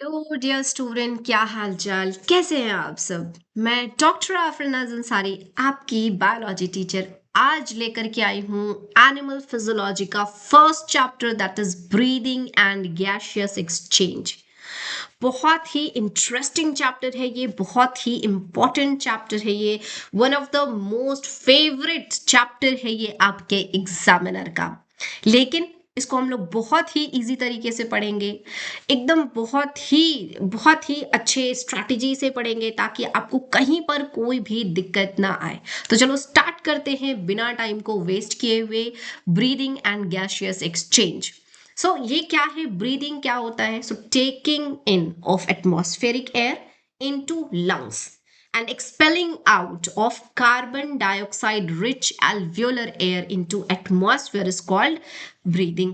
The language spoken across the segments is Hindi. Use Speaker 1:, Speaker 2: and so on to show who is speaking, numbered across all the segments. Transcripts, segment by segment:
Speaker 1: हेलो डियर स्टूडेंट, क्या हाल चाल, कैसे हैं आप सब। मैं डॉक्टर आफरीनाज अंसारी, आपकी बायोलॉजी टीचर, आज लेकर के आई हूँ एनिमल फिजियोलॉजी का first chapter, that is breathing and gaseous exchange. बहुत ही इंटरेस्टिंग चैप्टर है ये, बहुत ही इंपॉर्टेंट चैप्टर है ये, one of the most favourite chapter है ये आपके एग्जामिनर का। लेकिन इसको हम लोग बहुत ही इजी तरीके से पढ़ेंगे, एकदम बहुत ही अच्छे स्ट्रैटेजी से पढ़ेंगे ताकि आपको कहीं पर कोई भी दिक्कत ना आए। तो चलो स्टार्ट करते हैं बिना टाइम को वेस्ट किए हुए। Breathing and gaseous exchange. So ये क्या है, ब्रीदिंग क्या होता है? So taking in of atmospheric air into lungs and expelling out of carbon dioxide rich alveolar air into atmosphere is called breathing।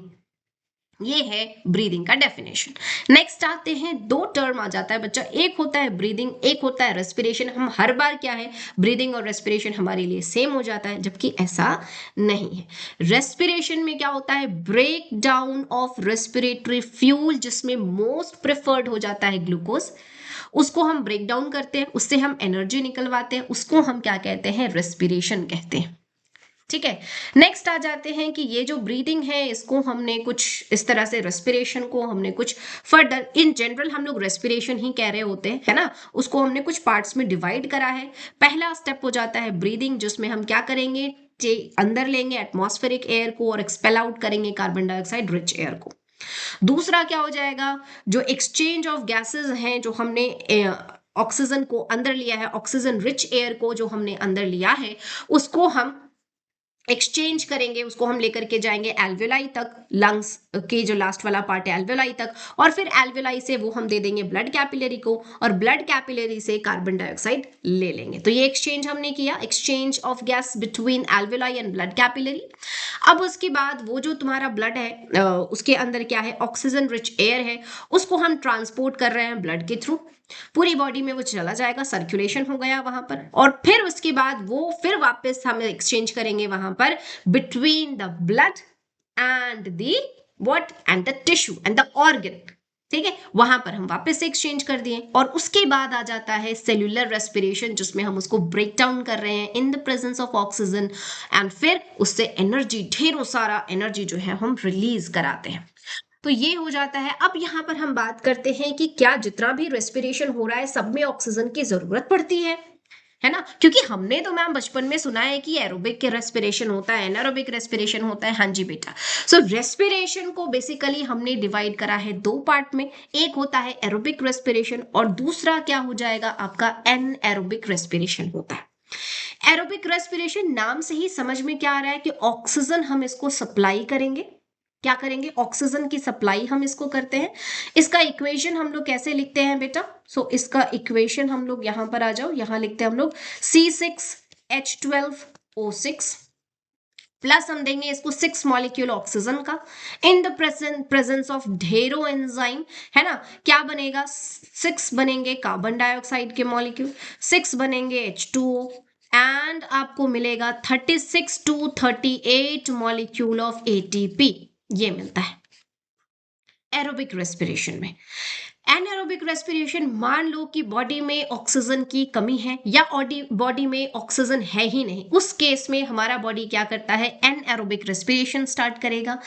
Speaker 1: ये है ब्रीदिंग का डेफिनेशन। नेक्स्ट आते हैं, दो टर्म आ जाता है बच्चा, एक होता है ब्रीदिंग, एक होता है रेस्पिरेशन। हम हर बार क्या है, ब्रीदिंग और रेस्पिरेशन हमारे लिए सेम हो जाता है, जबकि ऐसा नहीं है। रेस्पिरेशन में क्या होता है, break down of respiratory fuel, जिसमें मोस्ट प्रेफर्ड हो जाता है ग्लूकोज, उसको हम ब्रेक डाउन करते हैं, उससे हम एनर्जी निकलवाते हैं, उसको हम क्या कहते हैं, रेस्पिरेशन कहते हैं। ठीक है। नेक्स्ट आ जाते हैं कि ये जो ब्रीदिंग है इसको हमने कुछ इस तरह से, रेस्पिरेशन को हमने कुछ फर्दर, इन जनरल हम लोग रेस्पिरेशन ही कह रहे होते हैं, है ना, उसको हमने कुछ पार्ट्स में डिवाइड करा है। पहला स्टेप हो जाता है ब्रीदिंग, जिसमें हम क्या करेंगे, अंदर लेंगे एटमॉस्फेरिक एयर को और एक्सपेल आउट करेंगे कार्बन डाइऑक्साइड रिच एयर को। दूसरा क्या हो जाएगा, जो एक्सचेंज ऑफ गैसेस हैं, जो हमने ऑक्सीजन को अंदर लिया है, ऑक्सीजन रिच एयर को जो हमने अंदर लिया है, उसको हम एक्सचेंज करेंगे, उसको हम लेकर के जाएंगे एल्वेलाई तक, लंग्स के जो लास्ट वाला पार्ट है एल्वेलाई तक, और फिर एल्वेलाई से वो हम दे देंगे ब्लड कैपिलरी को, और ब्लड कैपिलरी से कार्बन डाइऑक्साइड ले लेंगे। तो ये एक्सचेंज हमने किया, exchange of gas between alveoli and blood capillary. अब उसके बाद वो जो तुम्हारा ब्लड है, उसके अंदर क्या है, ऑक्सीजन रिच एयर है, उसको हम ट्रांसपोर्ट कर रहे हैं ब्लड के थ्रू, पूरी बॉडी में वो चला जाएगा, सर्कुलेशन हो गया वहां पर, और फिर उसके बाद वो फिर वापस हम एक्सचेंज करेंगे वहां पर between the blood and the what and the tissue and the organ. ठीक है, वहां पर हम वापस से एक्सचेंज कर दिए, और उसके बाद आ जाता है सेल्यूलर रेस्पिरेशन, जिसमें हम उसको ब्रेक डाउन कर रहे हैं in the presence of oxygen, and फिर उससे एनर्जी, ढेरों सारा एनर्जी जो है हम रिलीज कराते हैं। तो ये हो जाता है। अब यहाँ पर हम बात करते हैं कि क्या जितना भी रेस्पिरेशन हो रहा है सब में ऑक्सीजन की जरूरत पड़ती है ना, क्योंकि हमने तो मैम बचपन में सुना है कि एरोबिक के रेस्पिरेशन होता है, एनारोबिक रेस्पिरेशन होता है। हाँ जी बेटा। सो रेस्पिरेशन को बेसिकली हमने डिवाइड करा है दो पार्ट में, एक होता है एरोबिक रेस्पिरेशन और दूसरा क्या हो जाएगा आपका एनएरोबिक रेस्पिरेशन होता है। एरोबिक रेस्पिरेशन नाम से ही समझ में क्या आ रहा है कि ऑक्सीजन हम इसको सप्लाई करेंगे, क्या करेंगे, ऑक्सीजन की सप्लाई हम इसको करते हैं। इसका इक्वेशन हम लोग कैसे लिखते हैं बेटा, इसका इक्वेशन हम लोग यहां पर आ जाओ, यहां लिखते हैं हम लोग C6H12O6 प्लस हम देंगे इसको 6 मॉलिक्यूल ऑक्सीजन का इन द प्रेजेंस ऑफ ढेरों एंजाइम, है ना। क्या बनेगा, 6 बनेंगे कार्बन डाइऑक्साइड के मॉलिक्यूल, 6 बनेंगे H2O, एंड आपको मिलेगा 36 to 38 मॉलिक्यूल ऑफ ATP, ये मिलता है एरोबिक रेस्पिरेशन में। एनारोबिक रेस्पिरेशन, मान लो कि बॉडी में ऑक्सीजन की कमी है या बॉडी में ऑक्सीजन है ही नहीं, उस केस में हमारा बॉडी क्या करता है, एनएरोबिक रेस्पिरेशन स्टार्ट करेगा।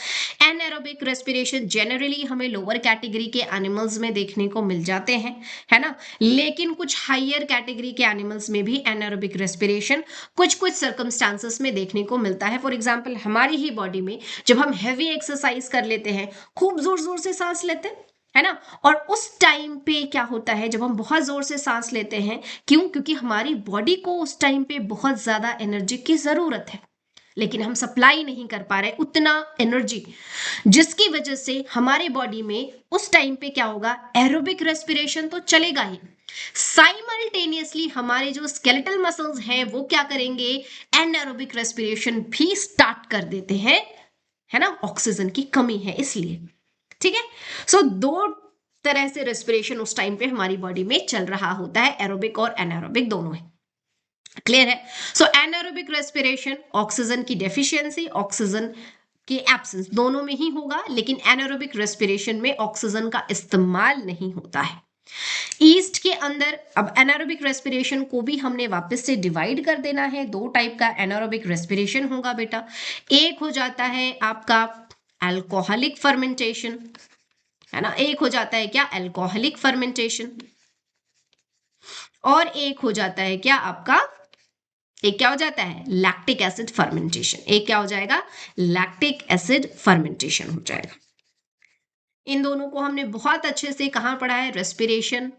Speaker 1: एनएरोबिक रेस्पिरेशन जनरली हमें लोअर कैटेगरी के एनिमल्स में देखने को मिल जाते हैं, है ना, लेकिन कुछ हायर कैटेगरी के एनिमल्स में भी एनएरोबिक रेस्पिरेशन कुछ कुछ सर्कमस्टांसेस में देखने को मिलता है। फॉर एग्जाम्पल हमारी ही बॉडी में जब हम हैवी एक्सरसाइज कर लेते हैं, खूब जोर जोर से सांस लेते हैं, है ना, और उस टाइम पे क्या होता है, जब हम बहुत जोर से सांस लेते हैं, क्यों, क्योंकि हमारी बॉडी को उस टाइम पे बहुत ज्यादा एनर्जी की जरूरत है, लेकिन हम सप्लाई नहीं कर पा रहे उतना एनर्जी, जिसकी वजह से हमारे बॉडी में उस टाइम पे क्या होगा, एरोबिक रेस्पिरेशन तो चलेगा ही, साइमल्टेनियसली हमारे जो स्केलेटल मसल्स हैं वो क्या करेंगे, एनारोबिक रेस्पिरेशन भी स्टार्ट कर देते हैं, है ना, ऑक्सीजन की कमी है इसलिए। ठीक है, दो तरह से रेस्पिरेशन उस टाइम पे हमारी बॉडी में चल रहा होता है, एरोबिक और एनारोबिक दोनों है। क्लियर है। एनारोबिक रेस्पिरेशन, ऑक्सीजन की डेफिशिएंसी, ऑक्सीजन के एब्सेंस, दोनों में ही होगा, लेकिन एनारोबिक रेस्पिरेशन में ऑक्सीजन का इस्तेमाल नहीं होता है। ईस्ट के अंदर अब एनारोबिक रेस्पिरेशन को भी हमने वापस से डिवाइड कर देना है। दो टाइप का एनारोबिक रेस्पिरेशन होगा बेटा। एक हो जाता है आपका अल्कोहलिक फर्मेंटेशन, है ना, एक हो जाता है क्या, अल्कोहलिक फर्मेंटेशन, और एक हो जाता है क्या आपका, एक क्या हो जाता है, लैक्टिक एसिड फर्मेंटेशन। एक क्या हो जाएगा, लैक्टिक एसिड फर्मेंटेशन हो जाएगा। इन दोनों को हमने बहुत अच्छे से कहाँ पढ़ा है, रेस्पिरेशन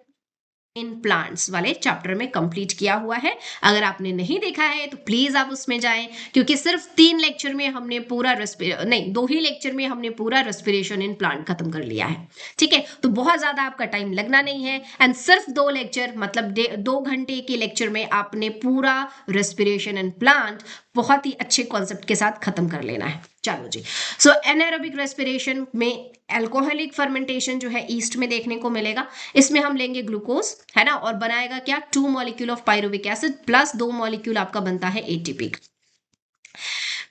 Speaker 1: इन प्लांट्स वाले चैप्टर में कंप्लीट किया हुआ है। अगर आपने नहीं देखा है तो प्लीज आप उसमें जाएं, क्योंकि सिर्फ 3 लेक्चर में हमने पूरा नहीं, 2 ही लेक्चर में हमने पूरा रेस्पिरेशन इन प्लांट खत्म कर लिया है। ठीक है, तो बहुत ज्यादा आपका टाइम लगना नहीं है, एंड सिर्फ 2 लेक्चर मतलब 2 घंटे के लेक्चर में आपने पूरा रेस्पिरेशन इन प्लांट बहुत ही अच्छे कॉन्सेप्ट के साथ खत्म कर लेना है। चलो जी, सो एनारोबिक रेस्पिरेशन में अल्कोहलिक फर्मेंटेशन जो है ईस्ट में देखने को मिलेगा। इसमें हम लेंगे ग्लूकोज, है ना, और बनाएगा क्या, 2 molecule of pyruvic acid plus 2 molecule आपका बनता है एटीपी।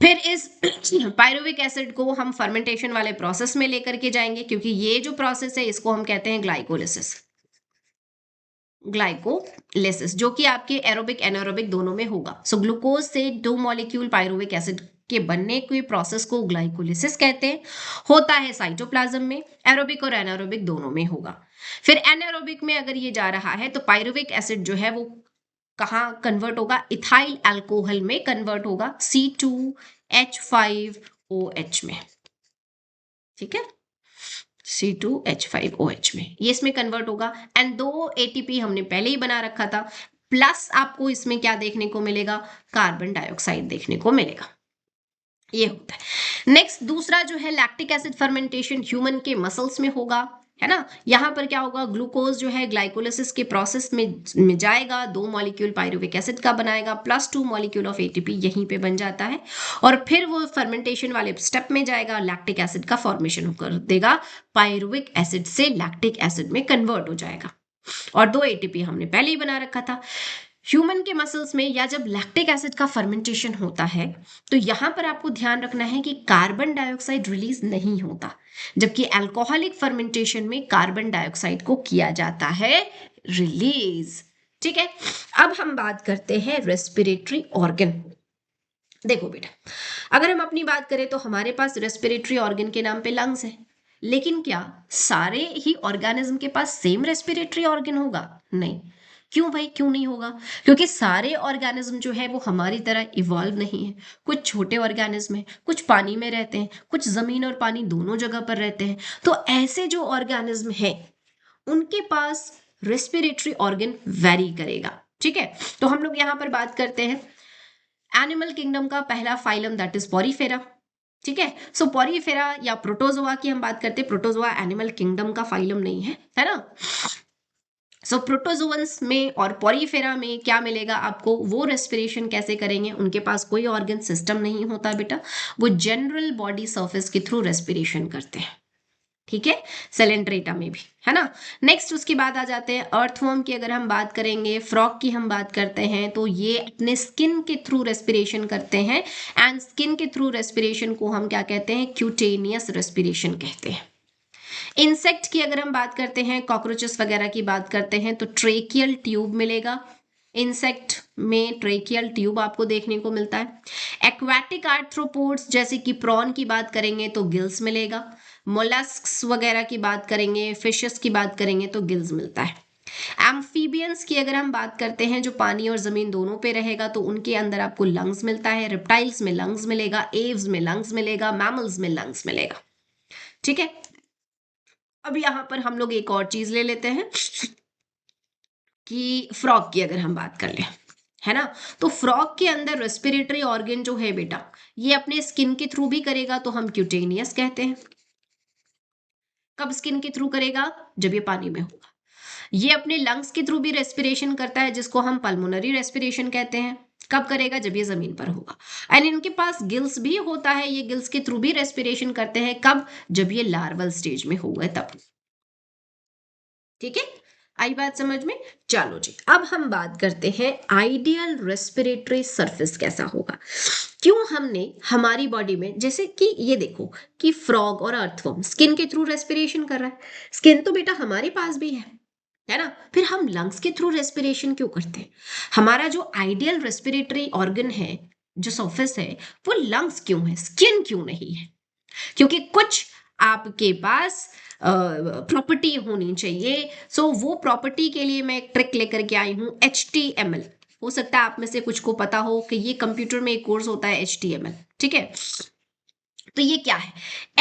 Speaker 1: फिर इस पायरुविक एसिड को हम फर्मेंटेशन वाले प्रोसेस में लेकर के जाएंगे, क्योंकि ये जो प्रोसेस है इसको हम कहते हैं ग्लाइकोलिसिस, ग्लाइकोलिसिस, जो कि आपके एरोबिक एनारोबिक दोनों में होगा। सो ग्लूकोज से 2 मॉलिक्यूल पायरुविक एसिड के बनने के प्रोसेस को ग्लाइकोलिसिस कहते हैं। होता है साइटोप्लाज्म में, एरोबिक और एनारोबिक दोनों में होगा। फिर एनारोबिक में अगर ये जा रहा है तो पायरुविक एसिड जो है वो कहाँ कन्वर्ट होगा, इथाइल अल्कोहल में कन्वर्ट होगा, C2H5OH में। ठीक है, C2H5OH में ये इसमें कन्वर्ट होगा, एंड 2 ATP हमने पहले ही बना रखा था, प्लस आपको इसमें क्या देखने को मिलेगा, कार्बन डाइऑक्साइड देखने को मिलेगा। ये होता है। नेक्स्ट दूसरा जो है लैक्टिक एसिड फर्मेंटेशन ह्यूमन के मसल्स में होगा, है ना। यहां पर क्या होगा, ग्लूकोज जो है ग्लाइकोलिसिस के प्रोसेस में जाएगा, 2 मॉलिक्यूल पायरुविक एसिड का बनाएगा प्लस 2 मॉलिक्यूल ऑफ एटीपी यहीं पे बन जाता है, और फिर वो फर्मेंटेशन वाले स्टेप में जाएगा, लैक्टिक एसिड का फॉर्मेशन कर देगा, पायरुविक एसिड से लैक्टिक एसिड में कन्वर्ट हो जाएगा, और 2 एटीपी हमने पहले ही बना रखा था। ह्यूमन के मसल्स में या जब लैक्टिक एसिड का फर्मेंटेशन होता है तो यहां पर आपको ध्यान रखना है कि कार्बन डाइऑक्साइड रिलीज नहीं होता, जबकि अल्कोहलिक फर्मेंटेशन में कार्बन डाइऑक्साइड को किया जाता है रिलीज। ठीक है, अब हम बात करते हैं रेस्पिरेटरी ऑर्गन। देखो बेटा, अगर हम अपनी बात करें तो हमारे पास रेस्पिरेटरी ऑर्गन के नाम पे लंग्स है, लेकिन क्या सारे ही ऑर्गेनिज्म के पास सेम रेस्पिरेटरी ऑर्गन होगा? नहीं। क्यों भाई, क्यों नहीं होगा? क्योंकि सारे ऑर्गेनिज्म जो है वो हमारी तरह इवॉल्व नहीं है। कुछ छोटे ऑर्गेनिज्म हैं, कुछ पानी में रहते हैं, कुछ जमीन और पानी दोनों जगह पर रहते हैं। तो ऐसे जो ऑर्गेनिज्म हैं उनके पास रेस्पिरेटरी ऑर्गन वेरी करेगा। ठीक है, तो हम लोग यहाँ पर बात करते हैं एनिमल किंगडम का पहला फाइलम, दैट इज पॉरीफेरा। ठीक है, सो पॉरीफेरा या प्रोटोजोआ की हम बात करते हैं। प्रोटोजोआ एनिमल किंगडम का फाइलम नहीं है ना। सो प्रोटोजोअन्स में और पॉरीफेरा में क्या मिलेगा आपको, वो रेस्पिरेशन कैसे करेंगे, उनके पास कोई ऑर्गन सिस्टम नहीं होता बेटा, वो जनरल बॉडी सरफेस के थ्रू रेस्पिरेशन करते हैं। ठीक है, सेलेंट्रेटा में भी, है ना। नेक्स्ट उसके बाद आ जाते हैं अर्थवर्म की। अगर हम बात करेंगे, फ्रॉग की हम बात करते हैं, तो ये अपने स्किन के थ्रू रेस्पिरेशन करते हैं, एंड स्किन के थ्रू रेस्पिरेशन को हम क्या कहते हैं, क्यूटेनियस रेस्पिरेशन कहते हैं। इंसेक्ट की अगर हम बात करते हैं, कॉकरोचेस वगैरह की बात करते हैं, तो ट्रेकियल ट्यूब मिलेगा। इंसेक्ट में ट्रेकियल ट्यूब आपको देखने को मिलता है। एक्वाटिक आर्थ्रोपोड्स जैसे कि प्रॉन की बात करेंगे तो गिल्स मिलेगा। मोलस्क्स वगैरह की बात करेंगे, फिशेस की बात करेंगे तो गिल्स मिलता है। एम्फीबियंस की अगर हम बात करते हैं, जो पानी और जमीन दोनों पे रहेगा, तो उनके अंदर आपको लंग्स मिलता है। रिप्टाइल्स में लंग्स मिलेगा, एव्स में लंग्स मिलेगा, मैमल्स में लंग्स मिलेगा। ठीक है, अब यहां पर हम लोग एक और चीज ले लेते हैं कि फ्रॉग की अगर हम बात कर लें, है ना, तो फ्रॉग के अंदर रेस्पिरेटरी ऑर्गन जो है बेटा, ये अपने स्किन के थ्रू भी करेगा, तो हम क्यूटेनियस कहते हैं। कब स्किन के थ्रू करेगा, जब ये पानी में होगा। ये अपने लंग्स के थ्रू भी रेस्पिरेशन करता है, जिसको हम पल्मोनरी रेस्पिरेशन कहते हैं। कब करेगा, जब ये जमीन पर होगा। एंड इनके पास गिल्स भी होता है, ये गिल्स के थ्रू भी रेस्पिरेशन करते हैं। कब, जब ये लार्वल स्टेज में होगा तब। ठीक है, आई बात समझ में? चलो जी, अब हम बात करते हैं आइडियल रेस्पिरेटरी सरफेस कैसा होगा। क्यों हमने हमारी बॉडी में, जैसे कि ये देखो कि फ्रॉग और अर्थवर्म स्किन के थ्रू रेस्पिरेशन कर रहा है, स्किन तो बेटा हमारे पास भी है ना? फिर हम लंग्स के थ्रू रेस्पिरेशन क्यों करते हैं? हमारा जो आइडियल रेस्पिरेटरी ऑर्गन है, जो सरफेस है, वो लंग्स क्यों है, स्किन क्यों नहीं है? क्योंकि कुछ आपके पास प्रॉपर्टी होनी चाहिए। सो वो प्रॉपर्टी के लिए मैं एक ट्रिक लेकर के आई हूं, HTML। हो सकता है आप में से कुछ को पता हो कि ये कंप्यूटर में एक कोर्स होता है HTML, ठीक है? तो ये क्या है?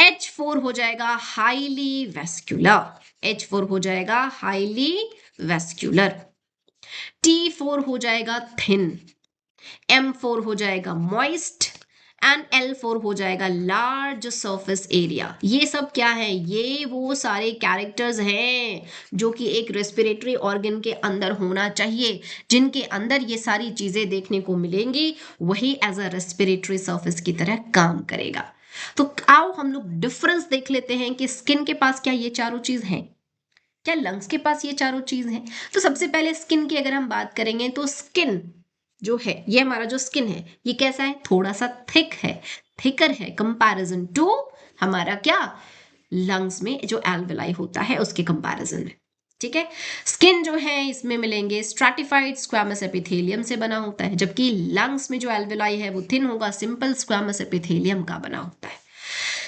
Speaker 1: H4 हो जाएगा हाईली वेस्क्यूलर, H4 हो जाएगा हाईली वेस्क्यूलर, T4 हो जाएगा थिन, M4 हो जाएगा मॉइस्ट एंड L4 हो जाएगा लार्ज सरफेस एरिया। ये सब क्या है? ये वो सारे कैरेक्टर्स हैं जो कि एक रेस्पिरेटरी ऑर्गन के अंदर होना चाहिए, जिनके अंदर ये सारी चीजें देखने को मिलेंगी, वही एज अ रेस्पिरेटरी सरफेस की तरह काम करेगा। तो आओ हम लोग डिफरेंस देख लेते हैं कि स्किन के पास क्या ये चारों चीज हैं, क्या लंग्स के पास ये चारों चीज हैं। तो सबसे पहले स्किन की अगर हम बात करेंगे तो स्किन जो है, ये हमारा जो स्किन है, ये कैसा है? थोड़ा सा थिक है, थिकर है कंपैरिजन टू हमारा क्या, लंग्स में जो एल्वेलाई होता है उसके कंपैरिजन में, ठीक है? स्किन जो है इसमें मिलेंगे स्ट्रैटिफाइड स्क्वैमस एपिथेलियम से बना होता है, जबकि लंग्स में जो एल्वेलाई है वो थिन होगा, सिंपल स्क्वैमस एपिथेलियम का बना होता है।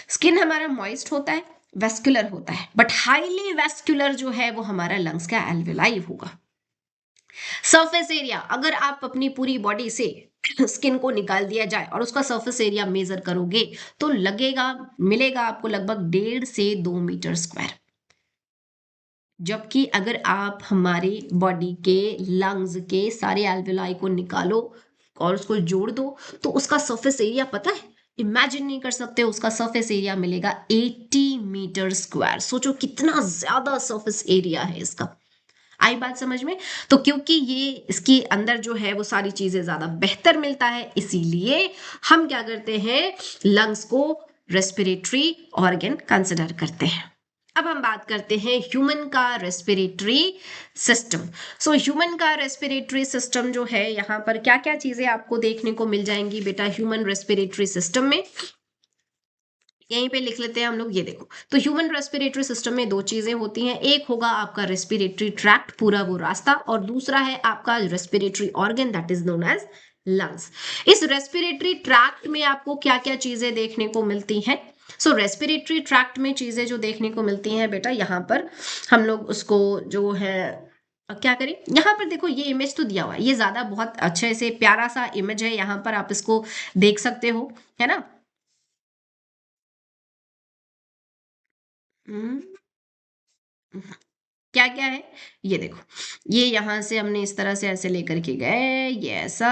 Speaker 1: स्किन हमारा मॉइस्ट होता है, वेस्कुलर होता है, बट हाईली वेस्कुलर जो है वो हमारा लंग्स का एल्वेलाई होगा। सरफेस एरिया, अगर आप अपनी पूरी बॉडी से स्किन को निकाल दिया जाए और उसका सरफेस एरिया मेजर करोगे तो लगेगा, मिलेगा आपको लगभग 1.5 से 2 मीटर स्क्वायर। जबकि अगर आप हमारी बॉडी के लंग्स के सारे एल्वेलाई को निकालो और उसको जोड़ दो तो उसका सरफेस एरिया पता है, इमेजिन नहीं कर सकते, उसका सरफेस एरिया मिलेगा 80 मीटर स्क्वायर। सोचो कितना ज्यादा सरफेस एरिया है इसका। आई बात समझ में? तो क्योंकि ये इसके अंदर जो है वो सारी चीजें ज्यादा बेहतर मिलता है, इसीलिए हम क्या करते हैं, लंग्स को रेस्पिरेटरी ऑर्गन कंसिडर करते हैं। अब हम बात करते हैं ह्यूमन का रेस्पिरेटरी सिस्टम। सो ह्यूमन का रेस्पिरेटरी सिस्टम जो है, यहाँ पर क्या क्या चीजें आपको देखने को मिल जाएंगी बेटा ह्यूमन रेस्पिरेटरी सिस्टम में, यहीं पे लिख लेते हैं हम लोग। ये देखो, तो ह्यूमन रेस्पिरेटरी सिस्टम में दो चीजें होती हैं, एक होगा आपका रेस्पिरेटरी ट्रैक्ट, पूरा वो रास्ता, और दूसरा है आपका respiratory organ that is known as lungs. इस रेस्पिरेटरी ट्रैक्ट में आपको क्या क्या चीजें देखने को मिलती हैं? सो रेस्पिरेटरी ट्रैक्ट में चीजें जो देखने को मिलती हैं बेटा, यहाँ पर हम लोग उसको जो है क्या करें, यहाँ पर देखो ये इमेज तो दिया हुआ है, ये ज्यादा बहुत अच्छे से प्यारा सा इमेज है, यहाँ पर आप इसको देख सकते हो, है ना? हम्म, क्या क्या है ये देखो, ये यहां से हमने इस तरह से ऐसे लेकर के गए, ये ऐसा,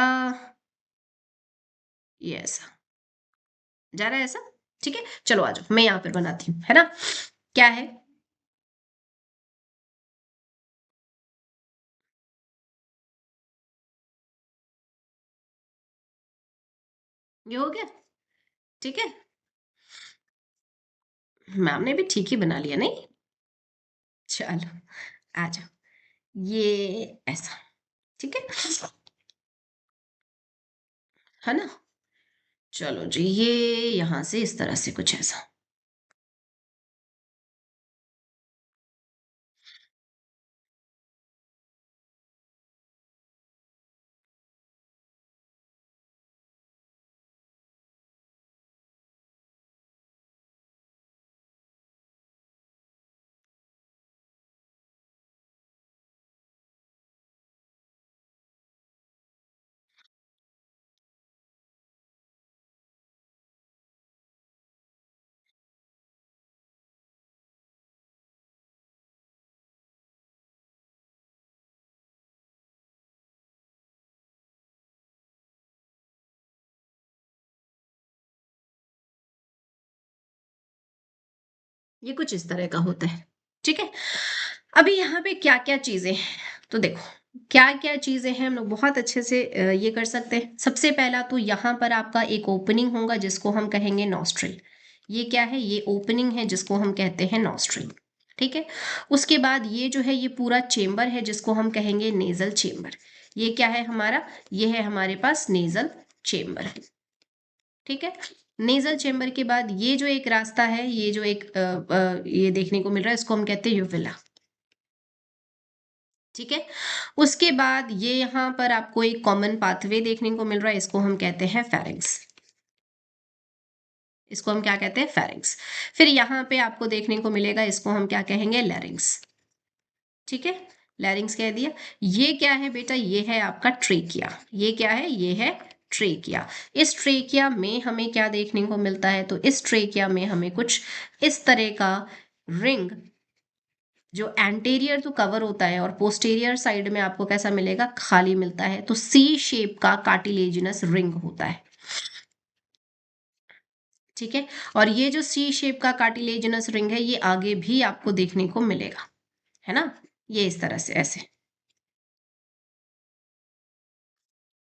Speaker 1: ये ऐसा जा रहा है ऐसा, ठीक है? चलो आ जाओ, मैं यहाँ पर बनाती हूँ, है ना? क्या है ये, हो गया? ठीक है, मैम ने भी ठीक ही बना लिया नहीं? चलो आ जाओ, ये ऐसा, ठीक है, है ना? चलो जी, ये यहां से इस तरह से कुछ ऐसा, ये कुछ इस तरह का होता है, ठीक है? अभी यहाँ पे क्या क्या चीजें हैं, तो देखो क्या क्या चीजें हैं, हम लोग बहुत अच्छे से ये कर सकते हैं। सबसे पहला तो यहाँ पर आपका एक ओपनिंग होगा जिसको हम कहेंगे नॉस्ट्रिल। ये क्या है? ये ओपनिंग है जिसको हम कहते हैं नॉस्ट्रिल। ठीक है। उसके बाद ये जो है ये पूरा चेंबर है जिसको हम कहेंगे नेजल चेंबर। ये क्या है हमारा, ये है हमारे पास नेजल चेंबर। ठीक है। नेजल चेंबर के बाद ये जो एक रास्ता है, ये जो एक ये देखने को मिल रहा है, इसको हम कहते हैं यूविला। ठीक है। उसके बाद ये यहाँ पर आपको एक कॉमन पाथवे देखने को मिल रहा है, इसको हम कहते हैं फेरिंग्स। इसको हम क्या कहते हैं, फेरिंग्स। फिर यहाँ पे आपको देखने को मिलेगा, इसको हम क्या कहेंगे, लैरिंग्स। ठीक है, लैरिंग्स कह दिया। ये क्या है बेटा, ये है आपका ट्रेकिया। ये क्या है, ये है ट्रेकिया। इस ट्रेकिया में हमें क्या देखने को मिलता है, तो इस ट्रेकिया में हमें कुछ इस तरह का रिंग, जो एंटेरियर तो कवर होता है और पोस्टेरियर साइड में आपको कैसा मिलेगा, खाली मिलता है। तो सी शेप का कार्टिलेजिनस रिंग होता है। ठीक है। और ये जो सी शेप का कार्टिलेजिनस रिंग है, ये आगे भी आपको देखने को मिलेगा, है ना, ये इस तरह से ऐसे।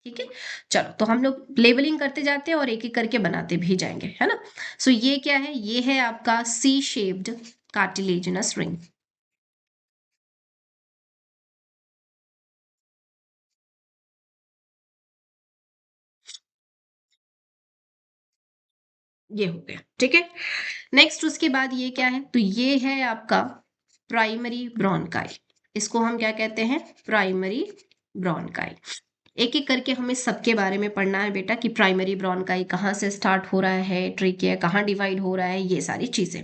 Speaker 1: ठीक है। चलो, तो हम लोग लेबलिंग करते जाते हैं और एक एक करके बनाते भी जाएंगे, है ना। सो ये क्या है, ये है आपका सी शेप्ड कार्टिलेजिनस रिंग। ये हो गया। ठीक है। नेक्स्ट उसके बाद ये क्या है, तो ये है आपका प्राइमरी ब्रोंकाई। इसको हम क्या कहते हैं, प्राइमरी ब्रोंकाई। एक एक करके हमें सबके बारे में पढ़ना है बेटा, कि प्राइमरी ब्रोंकाई कहाँ से स्टार्ट हो रहा है, ट्रेकिया कहाँ डिवाइड हो रहा है, ये सारी चीजें।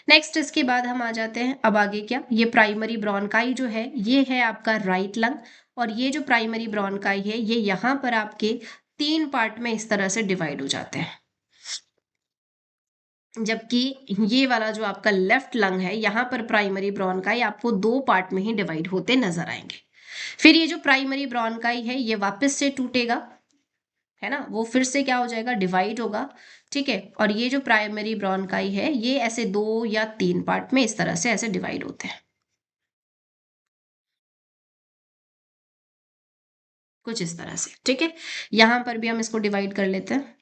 Speaker 1: नेक्स्ट इसके बाद हम आ जाते हैं, अब आगे क्या, ये प्राइमरी ब्रोंकाई जो है ये है आपका राइट लंग। और ये जो प्राइमरी ब्रोंकाई है, ये यहाँ पर आपके 3 पार्ट में इस तरह से डिवाइड हो जाते हैं। जबकि ये वाला जो आपका लेफ्ट लंग है, यहाँ पर प्राइमरी ब्रोंकाई आपको 2 पार्ट में ही डिवाइड होते नजर आएंगे। फिर ये जो प्राइमरी ब्रोंकाई है, ये वापस से टूटेगा, है ना, वो फिर से क्या हो जाएगा, डिवाइड होगा। ठीक है। और ये जो प्राइमरी ब्रोंकाई है, ये ऐसे 2 या 3 पार्ट में इस तरह से ऐसे डिवाइड होते हैं, कुछ इस तरह से। ठीक है। यहां पर भी हम इसको डिवाइड कर लेते हैं,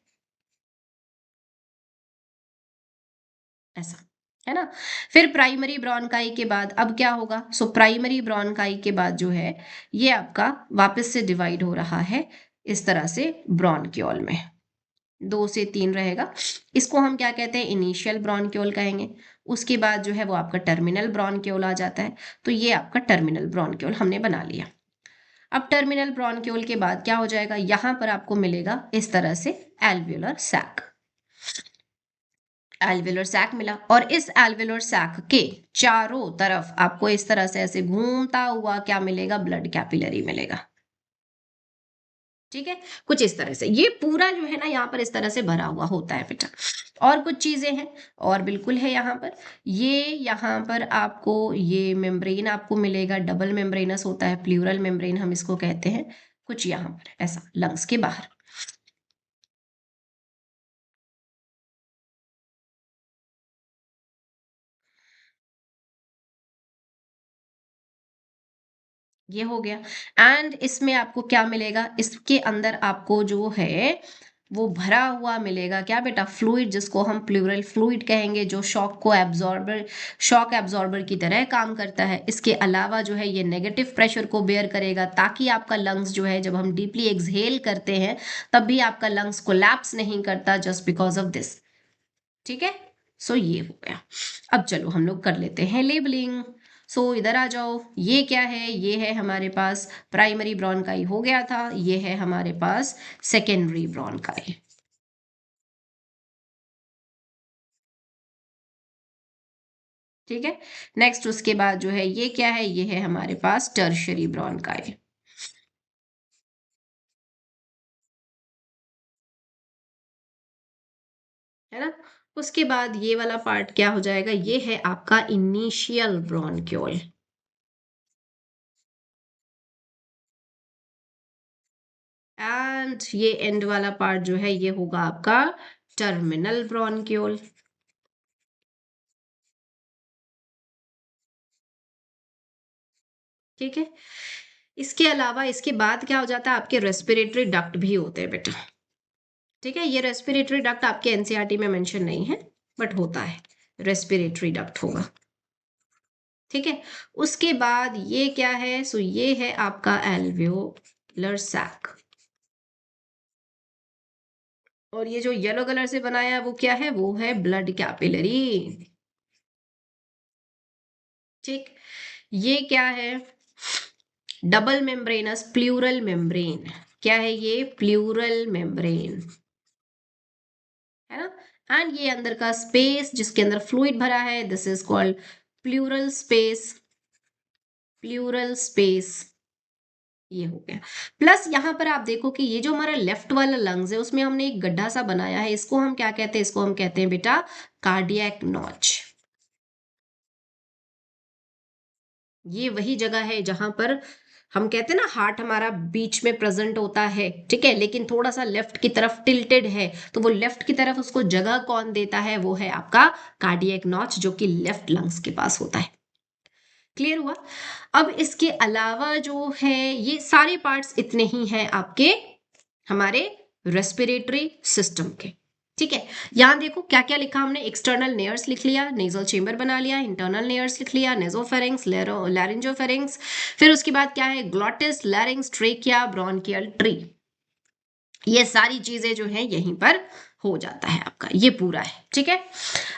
Speaker 1: ऐसा, है ना। फिर प्राइमरी ब्रोंकाई के बाद अब क्या होगा, सो प्राइमरी ब्रोंकाई के बाद जो है, ये आपका वापस से डिवाइड हो रहा है इस तरह से ब्रोंक्यूल में, 2 से 3 रहेगा। इसको हम क्या कहते हैं, इनिशियल ब्रोंक्यूल कहेंगे। उसके बाद जो है वो आपका टर्मिनल ब्रोंक्यूल आ जाता है। तो ये आपका टर्मिनल ब्रोंक्यूल हमने बना लिया। अब टर्मिनल ब्रोंक्यूल के बाद क्या हो जाएगा, यहां पर आपको मिलेगा इस तरह से एल्वियोलर सैक। एल्वियोलर सैक मिला, और इस एल्वियोलर सैक के चारों तरफ आपको इस तरह से ऐसे घूमता हुआ क्या मिलेगा, ब्लड कैपिलरी मिलेगा। ठीक है। कुछ इस तरह से ये पूरा जो है ना, यहाँ पर इस तरह से भरा हुआ होता है बेटा। और कुछ चीजें हैं, और बिल्कुल है यहाँ पर, ये यहाँ पर आपको ये मेम्ब्रेन आपको मिलेगा, डबल मेम्ब्रेनस होता है, प्लूरल मेम्ब्रेन हम इसको कहते हैं। कुछ यहाँ पर ऐसा लंग्स के बाहर। ये हो गया। एंड इसमें आपको क्या मिलेगा, इसके अंदर आपको जो है वो भरा हुआ मिलेगा क्या बेटा, फ्लूइड, जिसको हम प्लूरल फ्लूइड कहेंगे, जो शॉक एब्जॉर्बर की तरह काम करता है। इसके अलावा जो है ये नेगेटिव प्रेशर को बेयर करेगा, ताकि आपका लंग्स जो है, जब हम डीपली एक्सहेल करते हैं तब भी आपका लंग्स कोलैप्स नहीं करता, जस्ट बिकॉज ऑफ दिस। ठीक है। सो ये हो गया। अब चलो हम लोग कर लेते हैं लेबलिंग। सो इधर आ जाओ, ये क्या है, ये है हमारे पास प्राइमरी ब्रोंकाई हो गया था, ये है हमारे पास सेकेंडरी ब्रोंकाई। ठीक है। नेक्स्ट उसके बाद जो है ये क्या है, ये है हमारे पास टर्शरी ब्रोंकाई। है ना। उसके बाद ये वाला पार्ट क्या हो जाएगा, ये है आपका इनिशियल ब्रोंक्यूल। एंड ये एंड वाला पार्ट जो है, ये होगा आपका टर्मिनल ब्रोंक्यूल। ठीक है। इसके अलावा इसके बाद क्या हो जाता है, आपके रेस्पिरेटरी डक्ट भी होते हैं बेटा। ठीक है। ये रेस्पिरेटरी डक्ट आपके एनसीईआरटी में मेंशन नहीं है, बट होता है, रेस्पिरेटरी डक्ट होगा। ठीक है। उसके बाद ये क्या है, सो ये है आपका एल्वियोलर सैक, और ये जो येलो कलर से बनाया है वो क्या है, वो है ब्लड कैपिलरी। ठीक, ये क्या है, डबल मेम्ब्रेनस प्लूरल मेम्ब्रेन। क्या है ये, प्लूरल मेम्ब्रेन, है ना। एंड ये अंदर का स्पेस जिसके अंदर फ्लूइड भरा है, this is called plural space, plural space, ये हो गया। प्लस यहाँ पर आप देखो कि ये जो हमारा लेफ्ट वाला लंग्स है उसमें हमने एक गड्ढा सा बनाया है, इसको हम क्या कहते हैं, इसको हम कहते हैं बेटा कार्डियक नॉच। ये वही जगह है जहां पर हम कहते हैं ना हार्ट हमारा बीच में प्रेजेंट होता है, ठीक है, लेकिन थोड़ा सा लेफ्ट की तरफ टिल्टेड है, तो वो लेफ्ट की तरफ उसको जगह कौन देता है, वो है आपका कार्डियक नॉच, जो कि लेफ्ट लंग्स के पास होता है। क्लियर हुआ। अब इसके अलावा जो है ये सारे पार्ट्स इतने ही हैं आपके हमारे रेस्पिरेटरी सिस्टम के। ठीक है, यहां देखो क्या क्या लिखा हमने, एक्सटर्नल नेयर्स लिख लिया, नेजल चेंबर बना लिया, इंटरनल नेयर्स लिख लिया, नेजोफेरिंग्स, लैरिंजोफेरिंग्स, फिर उसके बाद क्या है, ग्लॉटिस, लैरिंग्स, ट्रेकिया, ब्रोंकियल ट्री। ये सारी चीजें जो है यहीं पर हो जाता है आपका, ये पूरा है। ठीक है,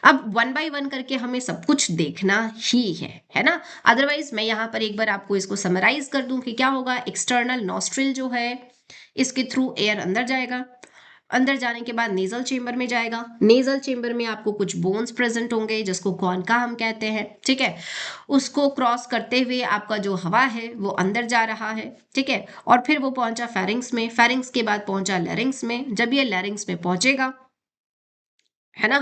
Speaker 1: अब वन बाय वन करके हमें सब कुछ देखना ही है ना। अदरवाइज मैं यहाँ पर एक बार आपको इसको समराइज कर दूं कि क्या होगा। एक्सटर्नल नॉस्ट्रिल जो है इसके थ्रू एयर अंदर जाएगा, अंदर जाने के बाद नेजल चेंबर में जाएगा, नेजल चेंबर में आपको कुछ बोन्स प्रेजेंट होंगे जिसको कॉन्का हम कहते हैं। ठीक है, उसको क्रॉस करते हुए आपका जो हवा है वो अंदर जा रहा है। ठीक है, और फिर वो पहुंचा फेरिंग्स में, फेरिंग्स के बाद पहुंचा लैरिंग्स में। जब ये लैरिंग्स में पहुंचेगा, है ना,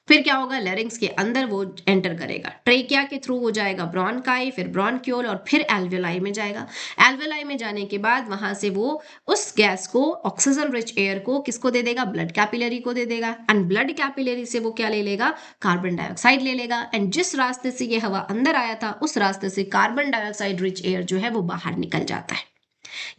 Speaker 1: फिर क्या होगा, लैरिंग्स के अंदर वो एंटर करेगा, ट्रेकिया के थ्रू वो जाएगा ब्रोंकाई, फिर ब्रोंक्यूल, और फिर एल्वेलाई में जाएगा। एल्वेलाई में जाने के बाद वहां से वो उस गैस को, ऑक्सीजन रिच एयर को किसको दे देगा, ब्लड कैपिलरी को दे देगा, एंड ब्लड कैपिलरी से वो क्या ले लेगा, कार्बन डाइऑक्साइड ले लेगा, एंड जिस रास्ते से ये हवा अंदर आया था उस रास्ते से कार्बन डाइऑक्साइड रिच एयर जो है वो बाहर निकल जाता है।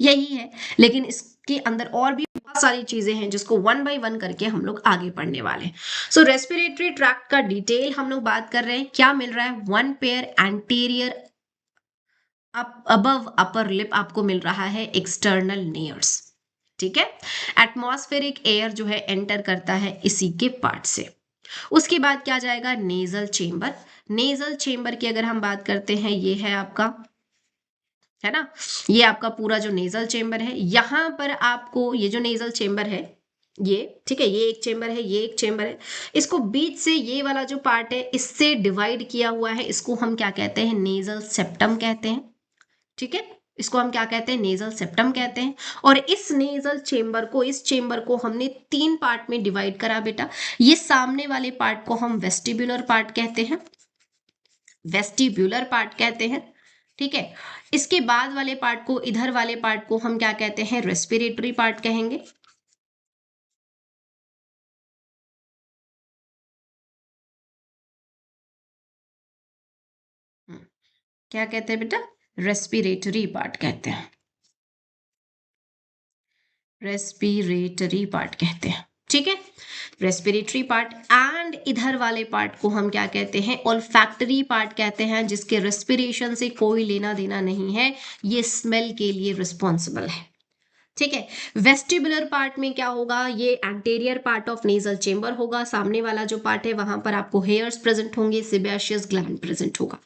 Speaker 1: यही है, लेकिन इसके अंदर और भी बहुत सारी चीजें हैं जिसको वन बाय वन करके हम लोग आगे पढ़ने वाले हैं। सो रेस्पिरेटरी ट्रैक्ट का डिटेल हम लोग बात कर रहे हैं। क्या मिल रहा है, one pair anterior above upper lip आपको मिल रहा है एक्सटर्नल नेयर्स। ठीक है, एटमॉस्फेरिक एयर जो है एंटर करता है इसी के पार्ट से। उसके बाद क्या जाएगा, नेजल चेंबर। नेजल चेंबर की अगर हम बात करते हैं, ये है आपका, है ना, ये आपका पूरा जो नेजल चेंबर है, यहां पर आपको ये जो नेजल चेंबर है ये, ठीक है, ये एक चेंबर है, ये एक चेंबर है, इसको बीच से ये वाला जो पार्ट है इससे डिवाइड किया हुआ है, इसको हम क्या कहते हैं, नेजल सेप्टम कहते हैं। ठीक है, इसको हम क्या कहते हैं, नेजल सेप्टम कहते हैं। और इस नेजल चेंबर को, इस चेंबर को हमने तीन पार्ट में डिवाइड करा बेटा। ये सामने वाले पार्ट को हम वेस्टिब्युलर पार्ट कहते हैं, वेस्टिब्युलर पार्ट कहते हैं। ठीक है, इसके बाद वाले पार्ट को, इधर वाले पार्ट को हम क्या कहते हैं, रेस्पिरेटरी पार्ट कहेंगे। हम्म, क्या कहते हैं बेटा, रेस्पिरेटरी पार्ट कहते हैं, रेस्पिरेटरी पार्ट कहते हैं। ठीक है, रेस्पिरेटरी पार्ट, एंड इधर वाले पार्ट को हम क्या कहते हैं, ओल्फैक्टरी पार्ट कहते हैं, जिसके रेस्पिरेशन से कोई लेना देना नहीं है, ये स्मेल के लिए रिस्पॉन्सिबल है। ठीक है, वेस्टिबुलर पार्ट में क्या होगा, ये anterior part of nasal chamber होगा, सामने वाला जो पार्ट है वहां पर आपको हेयर्स प्रेजेंट होंगे, सेबेशियस ग्लैंड प्रेजेंट होगा।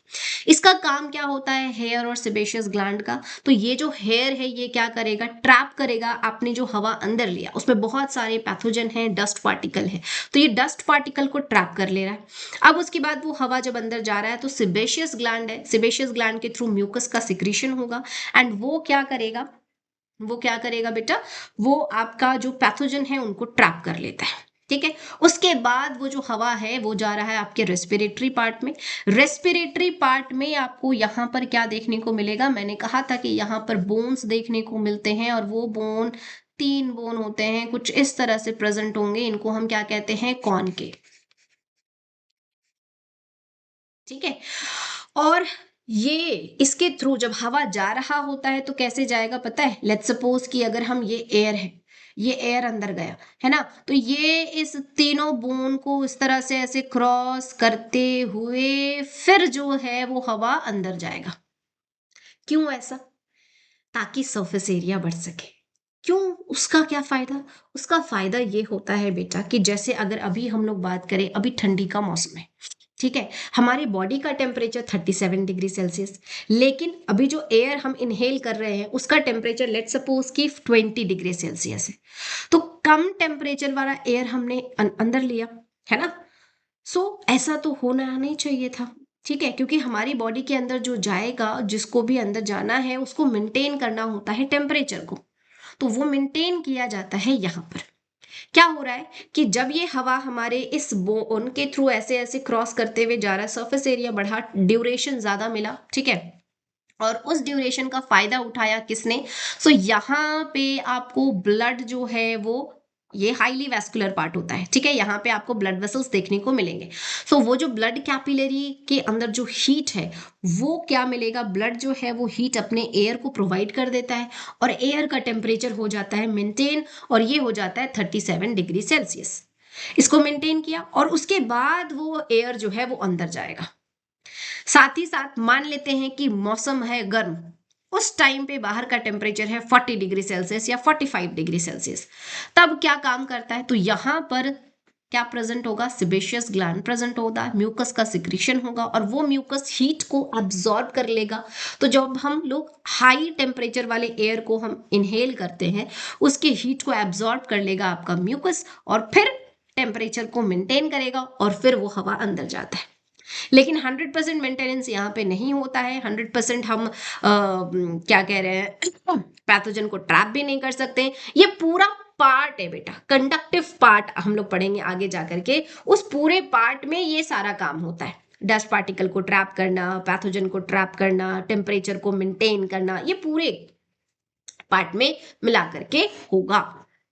Speaker 1: इसका काम क्या होता है, हेयर और सेबेशियस ग्लैंड का, तो ये जो हेयर है ये क्या करेगा, ट्रैप करेगा, आपने जो हवा अंदर लिया उसमें बहुत सारे पैथोजन है, डस्ट पार्टिकल है, तो ये डस्ट पार्टिकल को ट्रैप कर ले रहा है। अब उसके बाद वो हवा जब अंदर जा रहा है तो सेबेशियस ग्लैंड है, सेबेशियस ग्लैंड के थ्रू म्यूकस का सिक्रीशन होगा, एंड वो क्या करेगा, वो क्या करेगा बेटा, वो आपका जो पैथोजन है उनको ट्रैप कर लेता है। ठीक है, उसके बाद वो जो हवा है वो जा रहा है आपके रेस्पिरेटरी पार्ट में। रेस्पिरेटरी पार्ट में आपको यहाँ पर क्या देखने को मिलेगा, मैंने कहा था कि यहाँ पर बोन्स देखने को मिलते हैं, और वो बोन, तीन बोन होते हैं, कुछ इस तरह से प्रेजेंट होंगे, इनको हम क्या कहते हैं, कॉनकेव। ठीक है, और ये इसके थ्रू जब हवा जा रहा होता है तो कैसे जाएगा पता है, लेट्स सपोज कि अगर हम, ये एयर है, ये एयर अंदर गया, है ना, तो ये इस तीनों बोन को इस तरह से ऐसे क्रॉस करते हुए फिर जो है वो हवा अंदर जाएगा। क्यों ऐसा? ताकि सरफेस एरिया बढ़ सके। क्यों? उसका क्या फायदा? उसका फायदा ये होता है बेटा कि जैसे अगर अभी हम लोग बात करें, अभी ठंडी का मौसम है, ठीक है, हमारी बॉडी का टेम्परेचर 37 डिग्री सेल्सियस, लेकिन अभी जो एयर हम इनहेल कर रहे हैं उसका टेम्परेचर लेट सपोज कि 20 डिग्री सेल्सियस है। तो कम टेम्परेचर वाला एयर हमने अंदर लिया, है ना। सो ऐसा तो होना नहीं चाहिए था, ठीक है, क्योंकि हमारी बॉडी के अंदर जो जाएगा, जिसको भी अंदर जाना है उसको मेंटेन करना होता है टेम्परेचर को, तो वो मेंटेन किया जाता है यहाँ पर। क्या हो रहा है कि जब ये हवा हमारे इस बोन के थ्रू ऐसे ऐसे क्रॉस करते हुए जा रहा है, सरफेस एरिया बढ़ा, ड्यूरेशन ज्यादा मिला, ठीक है, और उस ड्यूरेशन का फायदा उठाया किसने? सो यहाँ पे आपको ब्लड जो है वो, ये हाईली वैस्कुलर पार्ट होता है, ठीक है, यहाँ पे आपको ब्लड वेसल्स देखने को मिलेंगे। सो वो जो ब्लड कैपिलरी के अंदर जो हीट है, वो क्या मिलेगा, ब्लड जो है वो हीट अपने एयर को प्रोवाइड कर देता है, और एयर का टेम्परेचर हो जाता है मेंटेन, और ये हो जाता है 37 डिग्री सेल्सियस। इसको मेंटेन किया और उसके बाद वो एयर जो है वो अंदर जाएगा। साथ ही साथ मान लेते हैं कि मौसम है गर्म, उस टाइम पे बाहर का टेम्परेचर है 40 डिग्री सेल्सियस या 45 डिग्री सेल्सियस, तब क्या काम करता है, तो यहां पर क्या प्रेजेंट होगा, सिबेशियस ग्लैंड प्रेजेंट होगा, म्यूकस का सिक्रीशन होगा, और वो म्यूकस हीट को अब्सॉर्ब कर लेगा। तो जब हम लोग हाई टेम्परेचर वाले एयर को हम इनहेल करते हैं, उसके हीट को एब्सॉर्ब कर लेगा आपका म्यूकस, और फिर टेम्परेचर को मेंटेन करेगा, और फिर वो हवा अंदर जाता है। लेकिन 100% मेंटेनेंस यहाँ पे नहीं होता है। 100% हम क्या कह रहे हैं, पैथोजन को ट्रैप भी नहीं कर सकते। ये पूरा पार्ट है बेटा, कंडक्टिव पार्ट हम लोग पढ़ेंगे आगे जाकर के। उस पूरे पार्ट में ये सारा काम होता है, डस्ट पार्टिकल को ट्रैप करना, पैथोजन को ट्रैप करना, टेम्परेचर को मेंटेन करना, ये पूरे पार्ट में मिला करके होगा,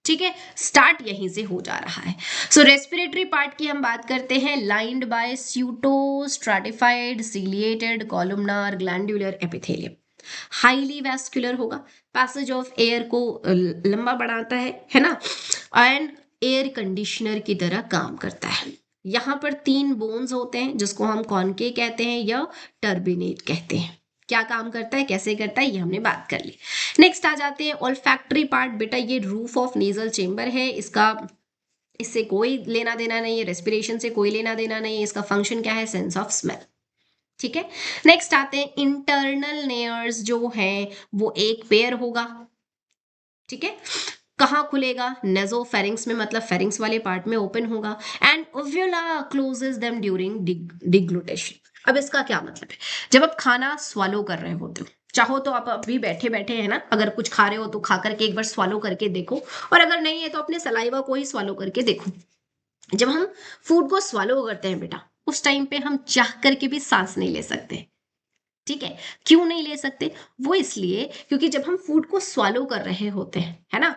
Speaker 1: ठीक है। स्टार्ट यहीं से हो जा रहा है। सो रेस्पिरेटरी पार्ट की हम बात करते हैं, lined by pseudo stratified ciliated columnar glandular epithelium, highly vascular होगा, पैसेज ऑफ एयर को लंबा बढ़ाता है ना, एंड एयर कंडीशनर की तरह काम करता है। यहाँ पर 3 बोन्स होते हैं जिसको हम कॉनके कहते हैं या टर्बिनेट कहते हैं। क्या काम करता है, कैसे करता है, ये हमने बात कर ली। नेक्स्ट आ जाते हैं ओल्फैक्टरी पार्ट। बेटा ये रूफ ऑफ नेजल चेम्बर है, इससे कोई लेना देना नहीं है, रेस्पिरेशन से कोई लेना देना नहीं है, इसका फंक्शन क्या है, सेंस ऑफ स्मेल, ठीक है। नेक्स्ट आते हैं इंटरनल लेयर्स जो है वो एक पेयर होगा, ठीक है। कहाँ खुलेगा, नेजोफेरिंग्स में, मतलब फेरिंग्स वाले पार्ट में ओपन होगा, एंड ओव्यूला क्लोजेस देम ड्यूरिंग डिग्लूटेशन। अब इसका क्या मतलब है, जब आप खाना स्वालो कर रहे होते हो, चाहो तो आप अभी बैठे बैठे है ना, अगर कुछ खा रहे हो तो खा करके एक बार स्वालो करके देखो, और अगर नहीं है तो अपने सलाइवा को ही स्वालो करके देखो। जब हम फूड को स्वालो करते हैं बेटा, उस टाइम पे हम चाह करके भी सांस नहीं ले सकते, ठीक है। क्यों नहीं ले सकते, वो इसलिए क्योंकि जब हम फूड को स्वालो कर रहे होते हैं, है ना,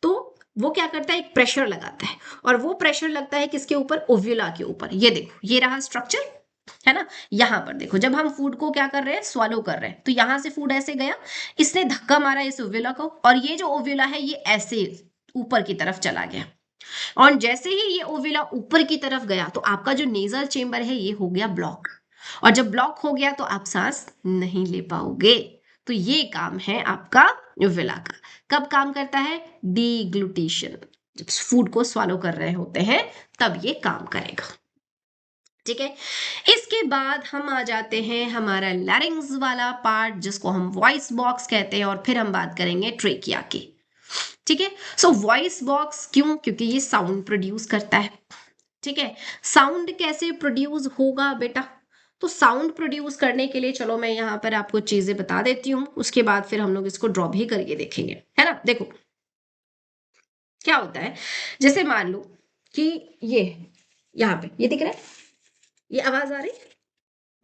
Speaker 1: तो वो क्या करता है, एक प्रेशर लगाता है, और वो प्रेशर लगता है किसके ऊपर, ओव्यूला के ऊपर। ये देखो, ये रहा स्ट्रक्चर, है ना। यहां पर देखो, जब हम फूड को क्या कर रहे हैं, स्वालो कर रहे हैं, तो यहां से फूड ऐसे गया, इसने धक्का मारा इस ओव्यूला को, और ये जो ओव्यूला है ये ऐसे ऊपर की तरफ चला गया, और जैसे ही ये ओव्यूला ऊपर की तरफ गया तो आपका जो नेजल चेम्बर है ये हो गया ब्लॉक, और जब ब्लॉक हो गया तो आप सांस नहीं ले पाओगे। तो ये काम है आपका ओव्यूला का। कब काम करता है, डीग्लूटेशन, जब फूड को स्वालो कर रहे होते हैं तब ये काम करेगा, ठीक है। इसके बाद हम आ जाते हैं हमारा लैरिंग्स वाला पार्ट जिसको हम वॉइस बॉक्स कहते हैं, और फिर हम बात करेंगे ट्रेकिया की, ठीक है। सो वॉइस बॉक्स क्यों, क्योंकि ये साउंड प्रोड्यूस करता है, ठीक है। साउंड कैसे प्रोड्यूस होगा बेटा, तो साउंड प्रोड्यूस करने के लिए चलो मैं यहाँ पर आपको चीजें बता देती हूँ, उसके बाद फिर हम लोग इसको ड्रॉ भी करके देखेंगे, है ना। देखो क्या होता है, जैसे मान लो कि ये यहाँ पे ये दिख रहा है, ये आवाज आ रही है,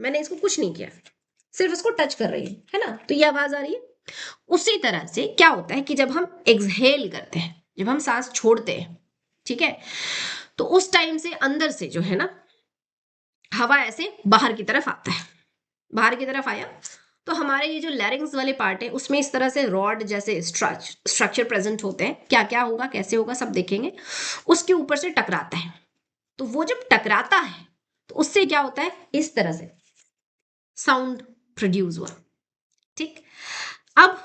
Speaker 1: मैंने इसको कुछ नहीं किया, सिर्फ इसको टच कर रही है ना, तो ये आवाज आ रही है। उसी तरह से क्या होता है कि जब हम एक्सहेल करते हैं, जब हम सांस छोड़ते हैं, ठीक है, तो उस टाइम से अंदर से जो है ना, हवा ऐसे बाहर की तरफ आता है, बाहर की तरफ आया तो हमारे ये जो लैरिंग्स वाले पार्ट है उसमें इस तरह से रॉड जैसे स्ट्रक्चर प्रेजेंट होते हैं। क्या क्या होगा, कैसे होगा, सब देखेंगे। उसके ऊपर से टकराता है, तो वो जब टकराता है तो उससे क्या होता है, इस तरह से साउंड प्रोड्यूस हुआ। ठीक, अब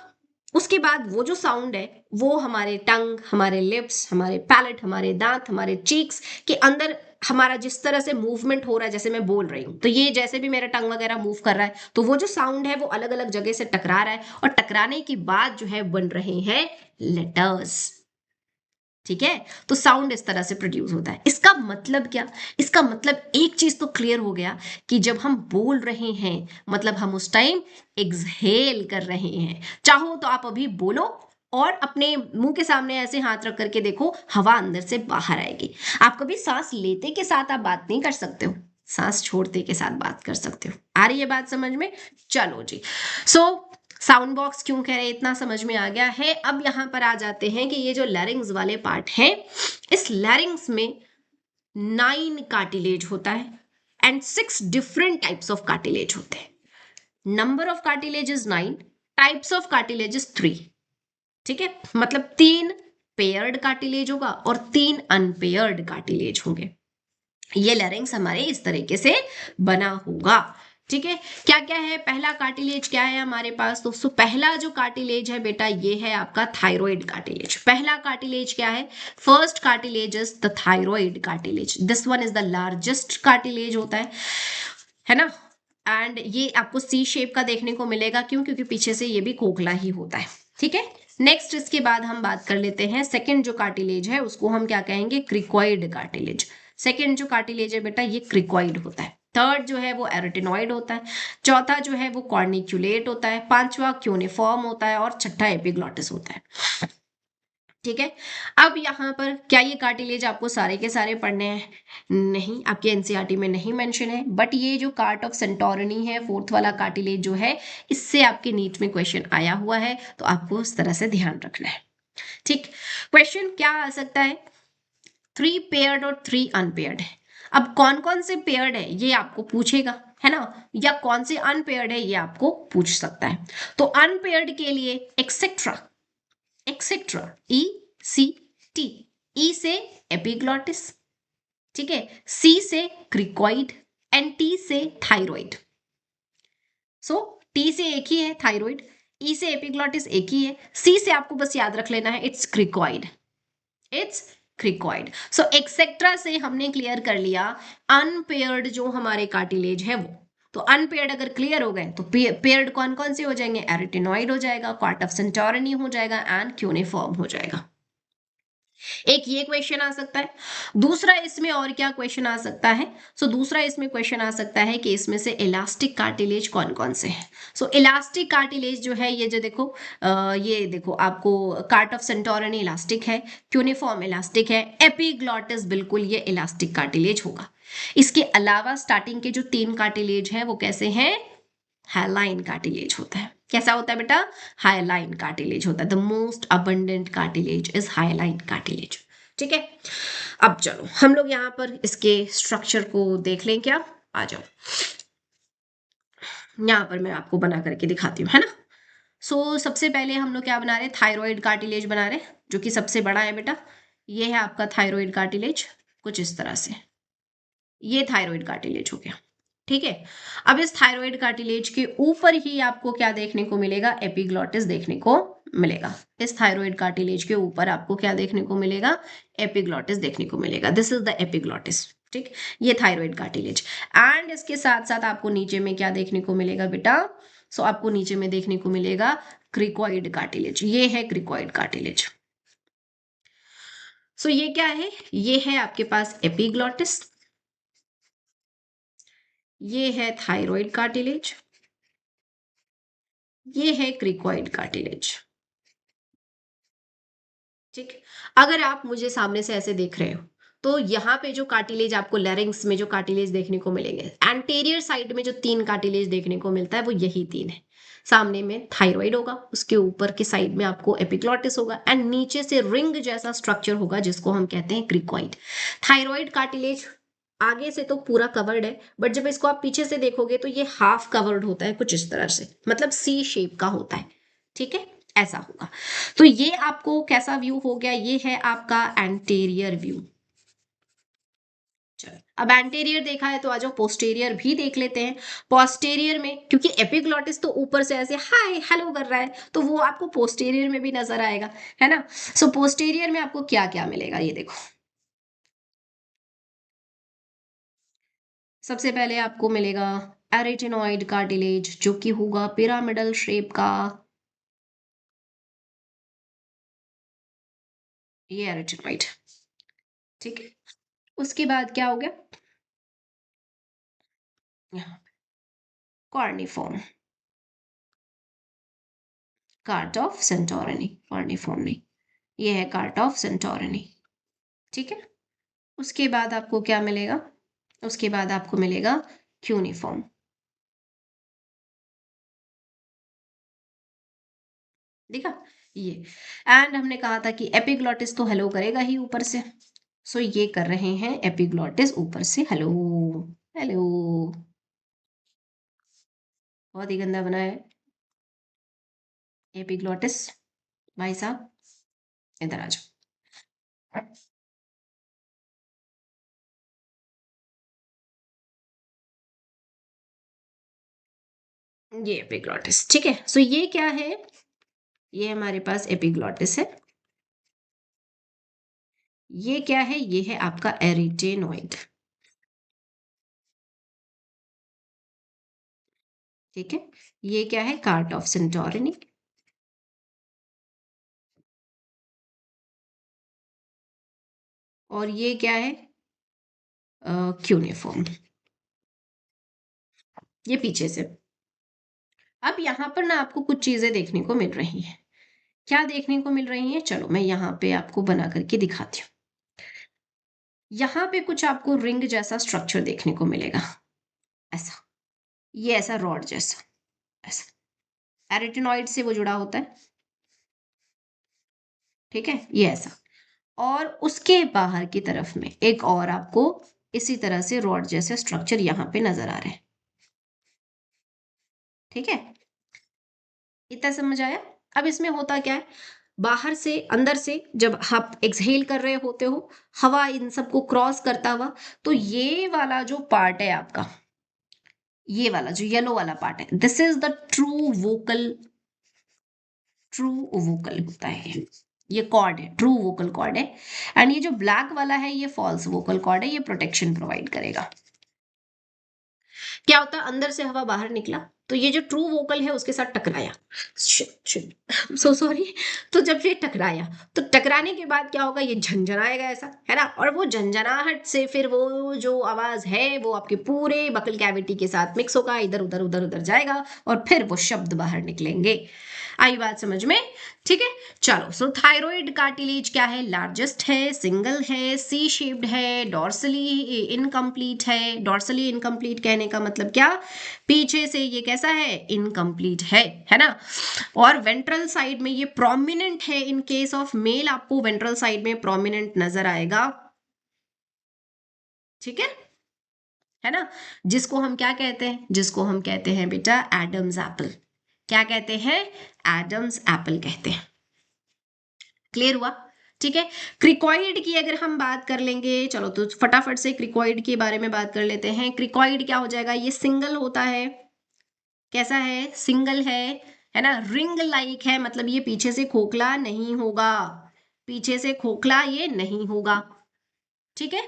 Speaker 1: उसके बाद वो जो साउंड है वो हमारे टंग, हमारे लिप्स, हमारे पैलेट, हमारे दांत, हमारे चीक्स के अंदर हमारा जिस तरह से मूवमेंट हो रहा है, जैसे मैं बोल रही हूं तो ये जैसे भी मेरा टंग वगैरह मूव कर रहा है तो वो जो साउंड है वो अलग अलग जगह से टकरा रहा है और टकराने के बाद जो है बन रहे हैं लेटर्स। ठीक है, तो साउंड इस तरह से प्रोड्यूस होता है। इसका मतलब क्या, इसका मतलब एक चीज तो क्लियर हो गया कि जब हम बोल रहे हैं मतलब हम उस टाइम एक्सहेल कर रहे हैं। चाहो तो आप अभी बोलो और अपने मुंह के सामने ऐसे हाथ रख करके देखो, हवा अंदर से बाहर आएगी। आप कभी सांस लेते के साथ आप बात नहीं कर सकते हो, सांस छोड़ते के साथ बात कर सकते हो। आ रही है बात समझ में? चलो जी। सो साउंड बॉक्स क्यों कह रहे हैं, इतना समझ में आ गया है। अब यहां पर आ जाते हैं कि ये जो लैरिंग्स वाले पार्ट है, इस लैरिंग्स में 9 कार्टिलेज होता है and 6 different types of cartilage होते हैं। Number of cartilage is 9, types of cartilage is 3। ठीक है, मतलब 3 पेयर्ड कार्टिलेज होगा और 3 अनपेयर्ड कार्टिलेज होंगे। ये लैरिंग्स हमारे इस तरीके से बना होगा। ठीक है, क्या क्या है, पहला कार्टिलेज क्या है हमारे पास दोस्तों? पहला जो कार्टिलेज है बेटा ये है आपका थायराइड कार्टिलेज। पहला कार्टिलेज क्या है? First cartilage is the thyroid cartilage. This one is the largest cartilage होता है ना। एंड ये आपको सी शेप का देखने को मिलेगा, क्यों? क्योंकि पीछे से ये भी खोखला ही होता है। ठीक है, नेक्स्ट इसके बाद हम बात कर लेते हैं सेकेंड जो कार्टिलेज है उसको हम क्या कहेंगे? Cricoid cartilage. सेकेंड जो कार्टिलेज है बेटा ये क्रिकॉइड होता है। थर्ड जो है वो एरोटिनॉइड होता है। चौथा जो है वो कॉर्निक्यूलेट होता है। पांचवा क्यूनिफॉर्म होता है और छठा एपिग्लॉटिस होता है। ठीक है, अब यहाँ पर क्या ये कार्टिलेज आपको सारे के सारे पढ़ने हैं? नहीं, आपके एनसीईआरटी में नहीं मेंशन है, बट ये जो कार्ट ऑफ सेंटोरनी है, फोर्थ वाला कार्टिलेज जो है, इससे आपके नीट में क्वेश्चन आया हुआ है, तो आपको उस तरह से ध्यान रखना है। ठीक, क्वेश्चन क्या आ सकता है? 3 पेयर्ड और 3 अनपेयर्ड है। अब कौन कौन से पेयर्ड है ये आपको पूछेगा, है ना, या कौन से अनपेयर्ड है ये आपको पूछ सकता है। तो अनपेयर्ड के लिए एक्सेट्रा, एक्सेट्रा, ई सी टी। ई से एपिग्लॉटिस, ठीक है, सी से क्रिकॉइड एंड टी से थायराइड। सो टी से एक ही है थायराइड, ई से एपिग्लॉटिस एक ही है, सी से आपको बस याद रख लेना है it's cricoid, it's cricoid. So etcetera से हमने क्लियर कर लिया अनपेयर्ड जो हमारे कार्टिलेज है वो। तो अनपेयर्ड अगर क्लियर हो गए तो पेयर्ड कौन कौन से हो जाएंगे? एरिटिनॉइड हो जाएगा, कार्ट ऑफ सेंटोरनी हो जाएगा एंड क्यूनिफॉर्म हो जाएगा। एक ये क्वेश्चन आ सकता है। दूसरा इसमें और क्या क्वेश्चन आ सकता है? सो दूसरा इसमें क्वेश्चन आ सकता है कि इसमें से इलास्टिक कार्टिलेज कौन कौन से हैं। सो इलास्टिक कार्टिलेज जो है ये जो देखो, ये देखो आपको कार्ट ऑफ सेंटोरनी इलास्टिक है, क्यूनिफॉर्म इलास्टिक है, एपिग्लॉटिस बिल्कुल ये इलास्टिक कार्टिलेज होगा। इसके अलावा स्टार्टिंग के जो 3 कार्टिलेज हैं वो कैसे हैं? हाइलाइन कार्टिलेज होता है। कैसा होता है बेटा? हाइलाइन कार्टिलेज होता है। The most abundant cartilage is hyaline cartilage. ठीक है, अब चलो हम लोग यहाँ पर इसके स्ट्रक्चर को देख लें क्या? आ जाओ, यहाँ पर मैं आपको बना करके दिखाती हूँ, है ना। सो सबसे पहले हम लोग क्या बना रहे हैं? थायराइड कार्टिलेज बना रहे हैं, जो कि सबसे बड़ा है बेटा। ये है आपका थायराइड कार्टिलेज, कुछ इस तरह से। ये थायराइड कार्टिलेज हो गया। ठीक है, अब इस थायराइड कार्टिलेज के ऊपर ही आपको क्या देखने को मिलेगा? एपिग्लॉटिस देखने को मिलेगा। इस थायराइड कार्टिलेज के ऊपर आपको क्या देखने को मिलेगा? एपिग्लॉटिस देखने को मिलेगा। This is the epiglottis. ठीक, ये थायराइड कार्टिलेज। एंड इसके साथ साथ आपको नीचे में क्या देखने को मिलेगा बेटा? सो आपको नीचे में देखने को मिलेगा क्रिकॉइड कार्टिलेज। ये है क्रिकॉइड कार्टिलेज। सो ये क्या है? ये है आपके पास एपिग्लॉटिस, ये है थायराइड कार्टिलेज, ये है क्रिकॉइड कार्टिलेज। ठीक, अगर आप मुझे सामने से ऐसे देख रहे हो तो यहाँ पे जो कार्टिलेज आपको लैरिंग्स में जो कार्टिलेज देखने को मिलेंगे, एंटीरियर साइड में जो 3 कार्टिलेज देखने को मिलता है वो यही 3 है। सामने में थायराइड होगा, उसके ऊपर की साइड में आपको एपिग्लॉटिस होगा एंड नीचे से रिंग जैसा स्ट्रक्चर होगा जिसको हम कहते हैं क्रिकॉइड। थायराइड कार्टिलेज आगे से तो पूरा कवर्ड है, बट जब इसको आप पीछे से देखोगे तो ये हाफ कवर्ड होता है कुछ इस तरह से, मतलब सी शेप का होता है। ठीक है, ऐसा होगा। तो ये आपको कैसा व्यू हो गया, ये है आपका एंटीरियर व्यू। चलो, अब एंटीरियर देखा है तो आ जाओ पोस्टीरियर भी देख लेते हैं। पोस्टीरियर में क्योंकि एपिग्लॉटिस तो ऊपर से ऐसे हाय हेलो कर रहा है, तो वो आपको पोस्टीरियर में भी नजर आएगा, है ना। सो पोस्टीरियर में आपको क्या क्या मिलेगा ये देखो। सबसे पहले आपको मिलेगा एरिटिनॉइड कार्टिलेज, जो कि होगा पिरामिडल शेप का। ये एरिटिनॉइड, ठीक है। उसके बाद क्या हो गया, यहाँ कॉर्निफॉर्म, कार्ट ऑफ सेंटोरिनी, कॉर्निफॉर्म नहीं, ये है कार्ट ऑफ सेंटोरिनी। ठीक है, उसके बाद आपको क्या मिलेगा, उसके बाद आपको मिलेगा क्यूनिफॉर्म। देखा, ये एंड हमने कहा था कि एपिग्लॉटिस तो हेलो करेगा ही ऊपर से, सो ये कर रहे हैं एपिग्लॉटिस ऊपर से हेलो। हेलो, बहुत ही गंदा बना है एपिग्लॉटिस, भाई साहब इधर आ जाओ। ये एपिग्लॉटिस, ठीक है। सो ये क्या है, ये हमारे पास एपिग्लॉटिस है। ये क्या है, ये है आपका एरिटेनोइड। ठीक है, ये क्या है, कार्ट ऑफ सेंटोरिनी। और ये क्या है, क्यूनिफॉर्म, ये पीछे से। अब यहाँ पर ना आपको कुछ चीजें देखने को मिल रही हैं। क्या देखने को मिल रही हैं, चलो मैं यहाँ पे आपको बना करके दिखाती हूँ। यहाँ पे कुछ आपको रिंग जैसा स्ट्रक्चर देखने को मिलेगा, ऐसा, ये ऐसा रॉड जैसा, ऐसा एरिटिनॉइड से वो जुड़ा होता है। ठीक है, ये ऐसा। और उसके बाहर की तरफ में एक और आपको इसी तरह से रॉड जैसे स्ट्रक्चर यहाँ पे नजर आ रहे हैं। ठीक है, इतना समझ आया। अब इसमें होता क्या है, बाहर से अंदर से जब आप एक्सहेल कर रहे होते हो, हवा इन सबको क्रॉस करता हुआ, तो ये वाला जो पार्ट है आपका, ये वाला जो येलो वाला पार्ट है, this is the true vocal, true vocal होता है ये कॉर्ड है, ट्रू वोकल कॉर्ड है। एंड ये जो ब्लैक वाला है ये फॉल्स वोकल कॉर्ड है, ये प्रोटेक्शन प्रोवाइड करेगा। क्या होता है, अंदर से हवा बाहर निकला तो ये जो ट्रू वोकल है उसके साथ टकराया, सो सॉरी। तो जब ये टकराया तो टकराने के बाद क्या होगा, ये झंझनाएगा ऐसा, है ना। और वो झंझनाहट से फिर वो जो आवाज है वो आपके पूरे बकल कैविटी के साथ मिक्स होगा, इधर उधर उधर उधर जाएगा और फिर वो शब्द बाहर निकलेंगे। आई बात समझ में, ठीक है। चलो, सो थायराइड कार्टिलेज क्या है, लार्जेस्ट है, सिंगल है, सी शेप्ड है, डॉर्सली इनकम्प्लीट है। डॉर्सली इनकम्प्लीट कहने का मतलब क्या, पीछे से ये कैसा है, इनकम्प्लीट है ना। और वेंट्रल साइड में ये प्रोमिनेंट है, इन केस ऑफ मेल आपको वेंट्रल साइड में प्रोमिनेंट नजर आएगा। ठीक है ना। जिसको हम क्या कहते हैं, जिसको हम कहते हैं बेटा एडम्स एप्पल। क्या कहते हैं, एडम्स एप्पल कहते हैं। क्लियर हुआ, ठीक है। क्रिकॉइड की अगर हम बात कर लेंगे, चलो तो फटाफट से क्रिकॉइड के बारे में बात कर लेते हैं। क्रिकॉइड क्या हो जाएगा, ये सिंगल होता है, कैसा है, सिंगल है ना, रिंग लाइक है, मतलब ये पीछे से खोखला नहीं होगा, पीछे से खोखला ये नहीं होगा। ठीक है,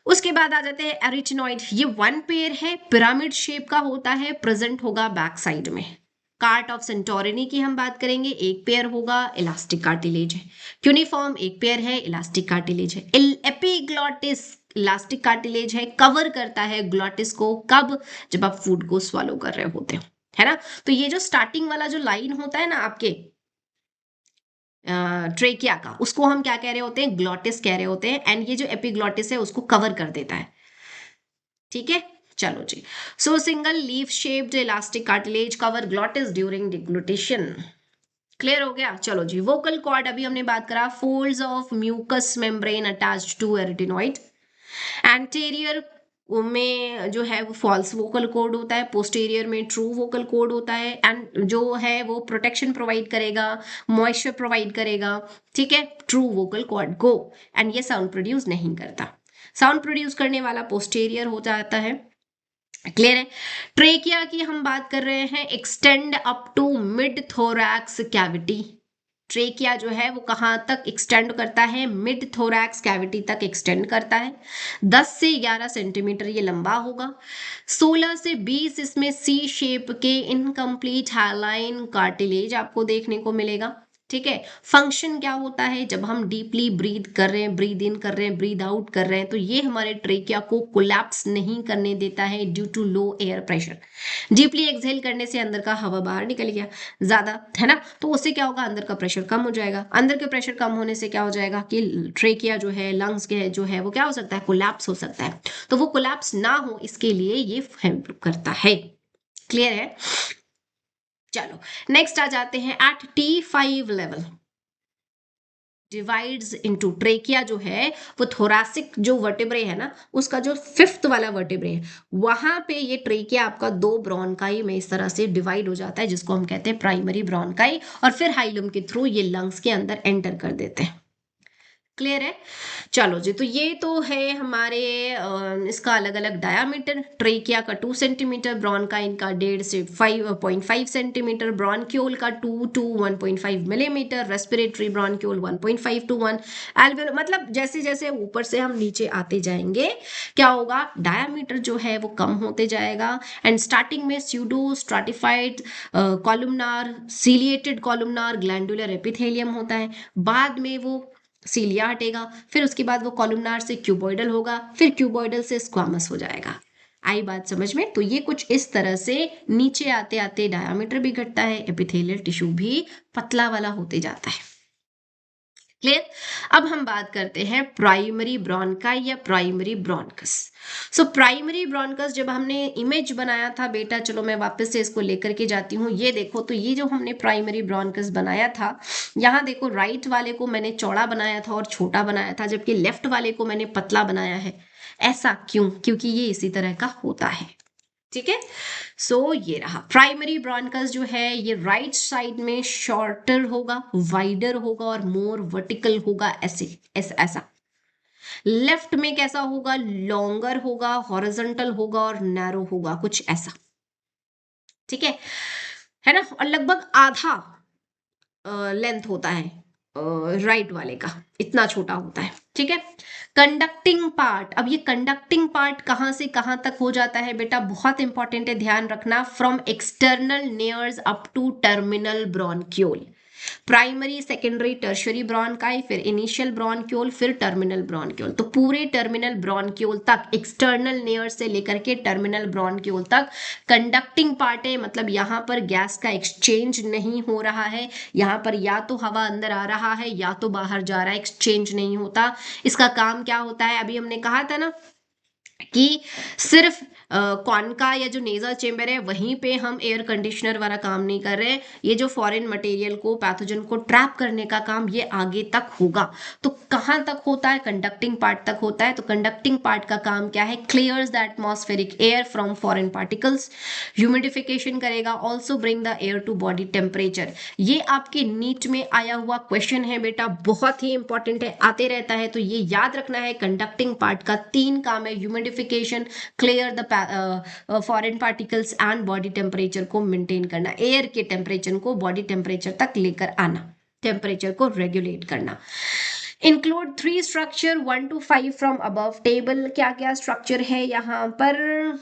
Speaker 1: उसके बाद आ जाते हैं एरिटिनॉइड। ये वन पेयर है, पिरामिड शेप का होता है, प्रेजेंट होगा बैक साइड में। कार्ट ऑफ सेंटोरिनी की हम बात करेंगे, एक पेयर होगा, इलास्टिक कार्टिलेज है। क्यूनिफॉर्म एक पेयर है, इलास्टिक कार्टिलेज है। एपिग्लॉटिस इलास्टिक कार्टिलेज है, कवर करता है ग्लॉटिस को, कब, जब आप फूड को स्वालो कर रहे होते हो, है ना। तो ये जो स्टार्टिंग वाला जो लाइन होता है ना आपके ट्रेकिया का, उसको हम क्या कह रहे होते हैं, ग्लॉटिस कह रहे होते हैं। एंड ये जो एपिग्लॉटिस है उसको कवर कर देता है। ठीक है, चलो जी। So single leaf shaped elastic cartilage cover glottis during deglutition. Clear हो गया, चलो जी। वोकल कॉर्ड अभी हमने बात करा, folds of mucous membrane attached to arytenoid. Anterior में जो है वो फॉल्स वोकल कॉर्ड होता है, पोस्टीरियर में ट्रू वोकल कॉर्ड होता है, एंड जो है वो प्रोटेक्शन प्रोवाइड करेगा, मॉइस्चर प्रोवाइड करेगा, ठीक है, ट्रू वोकल कॉर्ड को, एंड ये साउंड प्रोड्यूस नहीं करता। साउंड प्रोड्यूस करने वाला पोस्टीरियर हो जाता है। क्लियर है। ट्रेकिया की हम बात कर रहे हैं, extend up to mid thorax cavity. Trachea जो है वो कहाँ तक एक्सटेंड करता है, मिड थोरैक्स कैविटी तक एक्सटेंड करता है। 10 से 11 सेंटीमीटर ये लंबा होगा। 16 से 20 इसमें सी शेप के इनकम्प्लीट हाइलाइन कार्टिलेज आपको देखने को मिलेगा। ठीक है। फंक्शन क्या होता है, जब हम डीपली ब्रीद कर रहे हैं, ब्रीद इन कर रहे हैं, ब्रीद आउट कर रहे हैं, तो ये हमारे ट्रेकिया को कोलैप्स नहीं करने देता है due to low air pressure. Deeply exhale करने से अंदर का हवा बाहर निकल गया ज्यादा, है ना, तो उससे क्या होगा, अंदर का प्रेशर कम हो जाएगा। अंदर के प्रेशर कम होने से क्या हो जाएगा कि ट्रेकिया जो है, लंग्स के जो है वो क्या हो सकता है, कोलैप्स हो सकता है। तो वो कोलैप्स ना हो इसके लिए ये हेल्प करता है। क्लियर है। चलो नेक्स्ट आ जाते हैं, at T5 level divides into, trachea जो है वो थोरासिक जो वर्टेब्रे है ना, उसका जो 5th वाला वर्टेब्रे है, वहां पे ये ट्रेकिया आपका 2 ब्रोनकाई में इस तरह से डिवाइड हो जाता है, जिसको हम कहते हैं प्राइमरी ब्रोनकाई, और फिर हाइलम के थ्रू ये लंग्स के अंदर एंटर कर देते हैं। क्लियर है। चलो जी, तो ये तो है हमारे इसका अलग अलग डायामीटर। ट्रेकिया का 2 सेंटीमीटर, ब्रोनकाइन का 1.5 से 5.5 सेंटीमीटर, ब्रोनक्यूल का 2 to 1.5 मिलीमीटर, रेस्पिरेटरी ब्रोनक्यूल 1.5 to 1, एल्वेओल, मतलब जैसे जैसे ऊपर से हम नीचे आते जाएंगे क्या होगा, डायामीटर जो है वो कम होते जाएगा। एंड स्टार्टिंग में pseudo stratified कॉलुमनार, ciliated कॉलुमनार glandular epithelium होता है, बाद में वो सीलिया हटेगा, फिर उसके बाद वो कॉलुमनार से क्यूबॉइडल होगा, फिर क्यूबॉइडल से स्क्वामस हो जाएगा। आई बात समझ में। तो ये कुछ इस तरह से नीचे आते आते डायामीटर भी घटता है, एपिथेलियल टिश्यू भी पतला वाला होते जाता है। क्लियर। अब हम बात करते हैं प्राइमरी ब्रोनकाई या प्राइमरी ब्रोनकस। सो प्राइमरी ब्रोनकस जब हमने इमेज बनाया था बेटा, चलो मैं वापस से इसको लेकर के जाती हूँ। ये देखो, तो ये जो हमने प्राइमरी ब्रोनकस बनाया था, यहाँ देखो राइट वाले को मैंने चौड़ा बनाया था और छोटा बनाया था, जबकि लेफ्ट वाले को मैंने पतला बनाया है। ऐसा क्यों? क्योंकि ये इसी तरह का होता है। ठीक है। सो ये रहा प्राइमरी ब्रोनकस जो है, ये राइट साइड में शॉर्टर होगा, वाइडर होगा और मोर वर्टिकल होगा, ऐसे ऐसा। लेफ्ट में कैसा होगा, लॉन्गर होगा, हॉरिजॉन्टल होगा और नैरो होगा, कुछ ऐसा। ठीक है ना, और लगभग आधा लेंथ होता है राइट वाले का, इतना छोटा होता है। ठीक है। कंडक्टिंग पार्ट, अब ये कंडक्टिंग पार्ट कहां से कहां तक हो जाता है बेटा, बहुत इंपॉर्टेंट है, ध्यान रखना। From external nares up to terminal bronchiole. Primary, secondary, tertiary bronchi, फिर इनिशियल ब्रोनक्यूल, फिर टर्मिनल ब्रोनक्यूल। तो पूरे टर्मिनल ब्रोनक्यूल तक, एक्सटर्नल नेयर से लेकर के टर्मिनल ब्रोनक्यूल तक कंडक्टिंग पार्ट है, मतलब यहाँ पर गैस का एक्सचेंज नहीं हो रहा है। यहाँ पर या तो हवा अंदर आ रहा है या तो बाहर जा रहा है, एक्सचेंज नहीं होता। इसका काम क्या होता है, अभी हमने कहा था ना कि सिर्फ कॉनका या जो नेजल चेम्बर है वहीं पे हम एयर कंडीशनर वाला काम नहीं कर रहे हैं, ये जो फॉरेन मटेरियल को, पैथोजन को ट्रैप करने का काम ये आगे तक होगा। तो कहाँ तक होता है, कंडक्टिंग पार्ट तक होता है। तो कंडक्टिंग पार्ट का काम क्या है, clears the atmospheric air from foreign particles, humidification करेगा, also bring the air to body temperature. ये आपके नीट में आया हुआ क्वेश्चन है बेटा, बहुत ही इंपॉर्टेंट है, आते रहता है, तो ये याद रखना है। कंडक्टिंग पार्ट का 3 काम है, humidification, clear the foreign particles and body temperature को मेंटेन करना, एयर के टेम्परेचर को बॉडी टेम्परेचर तक लेकर आना, टेम्परेचर को रेगुलेट करना। Include 3 structure 1 to 5 from above table. क्या क्या स्ट्रक्चर है यहाँ पर,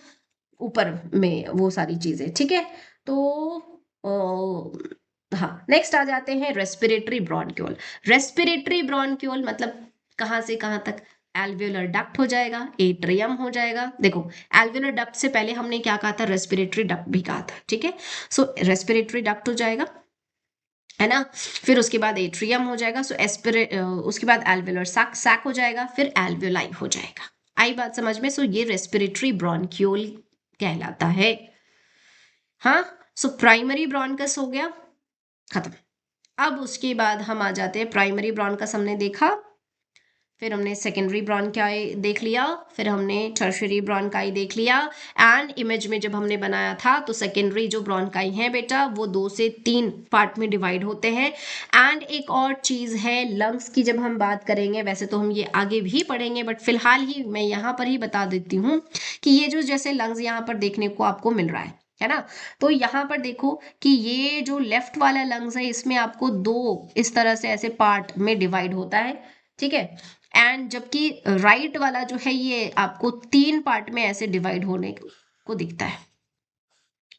Speaker 1: ऊपर में वो सारी चीजें। ठीक है। तो हाँ, नेक्स्ट आ जाते हैं रेस्पिरेटरी ब्रोनक्यूल। रेस्पिरेटरी ब्रोनक्यूल मतलब कहाँ से कहाँ तक, एल्वियोलर डक्ट हो जाएगा, एट्रियम हो जाएगा। देखो एल्वियोलर डक्ट से पहले हमने क्या कहा था, रेस्पिरेटरी डक्ट भी कहा था। ठीक है। सो रेस्पिरेटरी डक्ट हो जाएगा, है ना, फिर उसके बाद एट्रियम हो जाएगा, सो उसके बाद एल्वियोलर सैक हो जाएगा, फिर एल्वियोलाई हो जाएगा। आई बात समझ में। सो ये रेस्पिरेटरी ब्रोनक्यूल कहलाता है। हाँ, सो प्राइमरी ब्रोनकस हो गया, खत्म। अब उसके बाद हम आ जाते हैं, प्राइमरी ब्रोनकस हमने देखा, फिर हमने सेकेंडरी ब्रोंकाई देख लिया, फिर हमने टर्शियरी ब्रोंकाई देख लिया। एंड इमेज में जब हमने बनाया था तो सेकेंडरी जो ब्रोंकाई है बेटा वो 2 से 3 पार्ट में डिवाइड होते हैं। एंड एक और चीज है लंग्स की, जब हम बात करेंगे वैसे तो हम ये आगे भी पढ़ेंगे बट फिलहाल ही मैं यहाँ पर ही बता देती हूँ कि ये जो जैसे लंग्स यहाँ पर देखने को आपको मिल रहा है ना। तो यहाँ पर देखो कि ये जो लेफ्ट वाला लंग्स है इसमें आपको 2 इस तरह से ऐसे पार्ट में डिवाइड होता है, ठीक है। एंड जबकि राइट वाला जो है ये आपको 3 पार्ट में ऐसे डिवाइड होने को दिखता है।